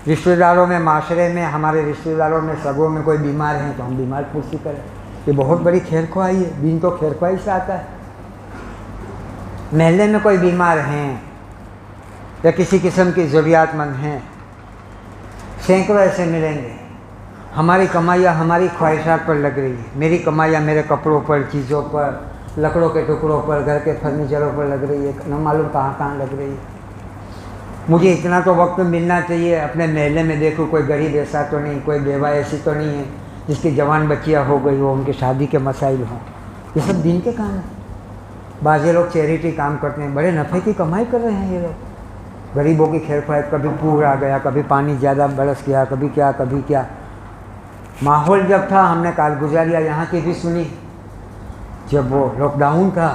रिश्तेदारों में, माशरे में, हमारे रिश्तेदारों में, सगों में कोई बीमार हैं तो हम बीमार पुरसी करें। ये बहुत बड़ी खैर ख्वाही है। दीन तो खैर ख्वाही से आता है। महल्ले में कोई बीमार हैं या किसी किस्म की ज़रूरियातमंद हैं, सैकड़ों ऐसे मिलेंगे। हमारी कमाइयाँ हमारी ख्वाहिशात पर लग रही है। मेरी कमाइयाँ मेरे कपड़ों पर, चीज़ों पर, लकड़ों के टुकड़ों पर, घर के फर्नीचरों पर लग रही है, न मालूम कहाँ कहाँ लग रही है। मुझे इतना तो वक्त मिलना चाहिए अपने महल्ले में देखूँ कोई गरीब ऐसा तो नहीं, कोई बेवा ऐसी तो नहीं है जिसकी जवान बच्चियाँ हो गई हो, उनके शादी के मसाइल हों। ये सब दिन के काम है। बाज़े लोग चैरिटी काम करते हैं, बड़े नफ़े की कमाई कर रहे हैं ये लोग। गरीबों की खैर ख्वाहिश, कभी पूर आ गया, कभी पानी ज़्यादा बरस गया, कभी क्या कभी क्या। माहौल जब था, हमने कारगुजारियाँ यहाँ की भी सुनी। जब वो लॉकडाउन था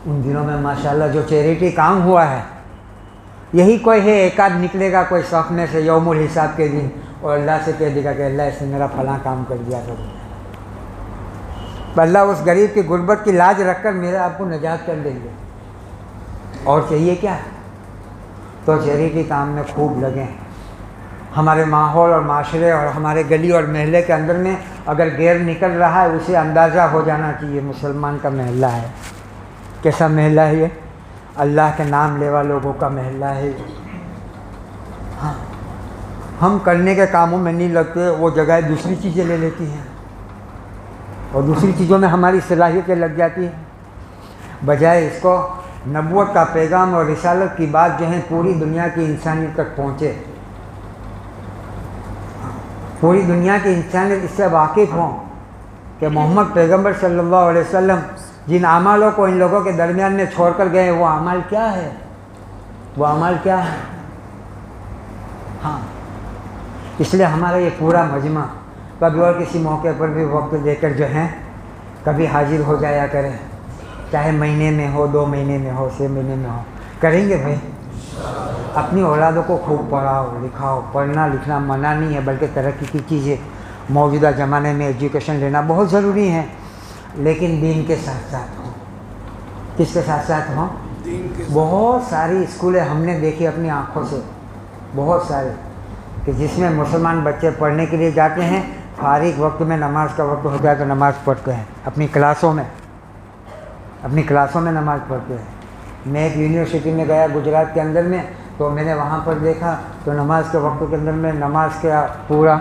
उन दिनों में माशाल्लाह जो चैरिटी काम हुआ है, यही कोई है एक आध निकलेगा कोई शौक में से यौमुल हिसाब के दिन और अल्लाह से कह देगा कि अल्लाह इसने मेरा फलां काम कर दिया। तो अल्लाह उस गरीब की गुर्बत की लाज रखकर मेरे आपको निजात कर देंगे। और चाहिए क्या? तो चैरिटी काम में खूब लगें। हमारे माहौल और माशरे और हमारे गली और महल्ले के अंदर में अगर गैर निकल रहा है, उसे अंदाज़ा हो जाना चाहिए मुसलमान का महल्ला है। कैसा महल्ला है ये? अल्लाह के नाम लेवा लोगों का महल्ला है। हाँ, हम करने के कामों में नहीं लगते, वो जगह दूसरी चीज़ें ले लेती हैं और दूसरी चीज़ों में हमारी सलाहियतें लग जाती हैं। बजाय इसको नबूवत का पैगाम और रिसालत की बात जो है पूरी दुनिया की इंसानियत तक पहुँचे, पूरी दुनिया की इंसानियत इससे वाकिफ़ हों कि मोहम्मद पैगंबर सल्लल्लाहु अलैहि वसल्लम जिन अमालों को इन लोगों के दरमियान में छोड़कर गए, वो अमाल क्या है, वो अमाल क्या है। हाँ, इसलिए हमारा ये पूरा मजमा कभी और किसी मौके पर भी वक्त देकर जो है कभी हाजिर हो जाया करें, चाहे महीने में हो, 2 महीने में हो, 6 महीने में हो। करेंगे भाई। अपनी औलादों को खूब पढ़ाओ लिखाओ। पढ़ना लिखना मना नहीं है, बल्कि तरक्की की चीज़ है। मौजूदा ज़माने में एजुकेशन लेना बहुत ज़रूरी है, लेकिन दीन के साथ साथ हो। किसके साथ साथ हो? बहुत सारी स्कूलें हमने देखी अपनी आँखों से, बहुत सारे, कि जिसमें मुसलमान बच्चे पढ़ने के लिए जाते हैं, फारिग वक्त में नमाज का वक्त होता है तो नमाज़ पढ़ते हैं अपनी क्लासों में, अपनी क्लासों में नमाज़ पढ़ते हैं। मैं एक यूनिवर्सिटी में गया गुजरात के अंदर में, तो मैंने वहाँ पर देखा तो नमाज के वक्त के अंदर में नमाज का पूरा,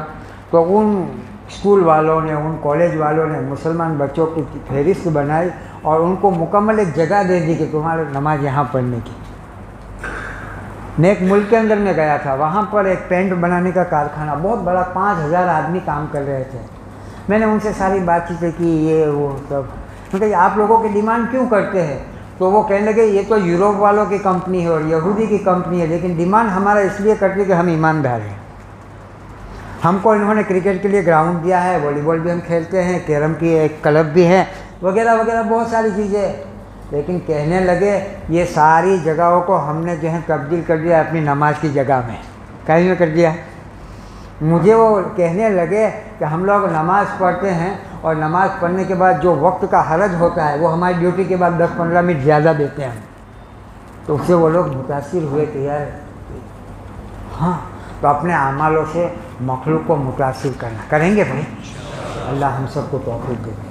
तो उन स्कूल वालों ने, उन कॉलेज वालों ने मुसलमान बच्चों की फहरिस्त बनाई और उनको मुकम्मल एक जगह दे दी कि तुम्हारे नमाज यहाँ पढ़ने की। मैं एक मुल्क के अंदर में गया था, वहाँ पर एक पेंट बनाने का कारखाना बहुत बड़ा, 5000 आदमी काम कर रहे थे। मैंने उनसे सारी बातचीतें की, ये वो सब। मतलब आप लोगों की डिमांड क्यों करते हैं? तो वो कहने लगे ये तो यूरोप वालों की कंपनी है और यहूदी की कंपनी है, लेकिन डिमांड हमारा इसलिए करती है कि हम ईमानदार हैं। हमको इन्होंने क्रिकेट के लिए ग्राउंड दिया है, वॉलीबॉल भी हम खेलते हैं, कैरम की एक क्लब भी है, वगैरह वगैरह बहुत सारी चीज़ें। लेकिन कहने लगे ये सारी जगहों को हमने जो है तब्दील कर दिया अपनी नमाज की जगह में। कहीं में कर दिया। मुझे वो कहने लगे कि हम लोग नमाज़ पढ़ते हैं और नमाज़ पढ़ने के बाद जो वक्त का हरज होता है वो हमारी ड्यूटी के बाद 10-15 मिनट ज़्यादा देते हैं। तो उससे वो लोग मुतासिर हुए कि यार हाँ, तो अपने अमालों से मखलूक को मुतासिर करना करेंगे भाई। अल्लाह हम सबको तौफीक दे।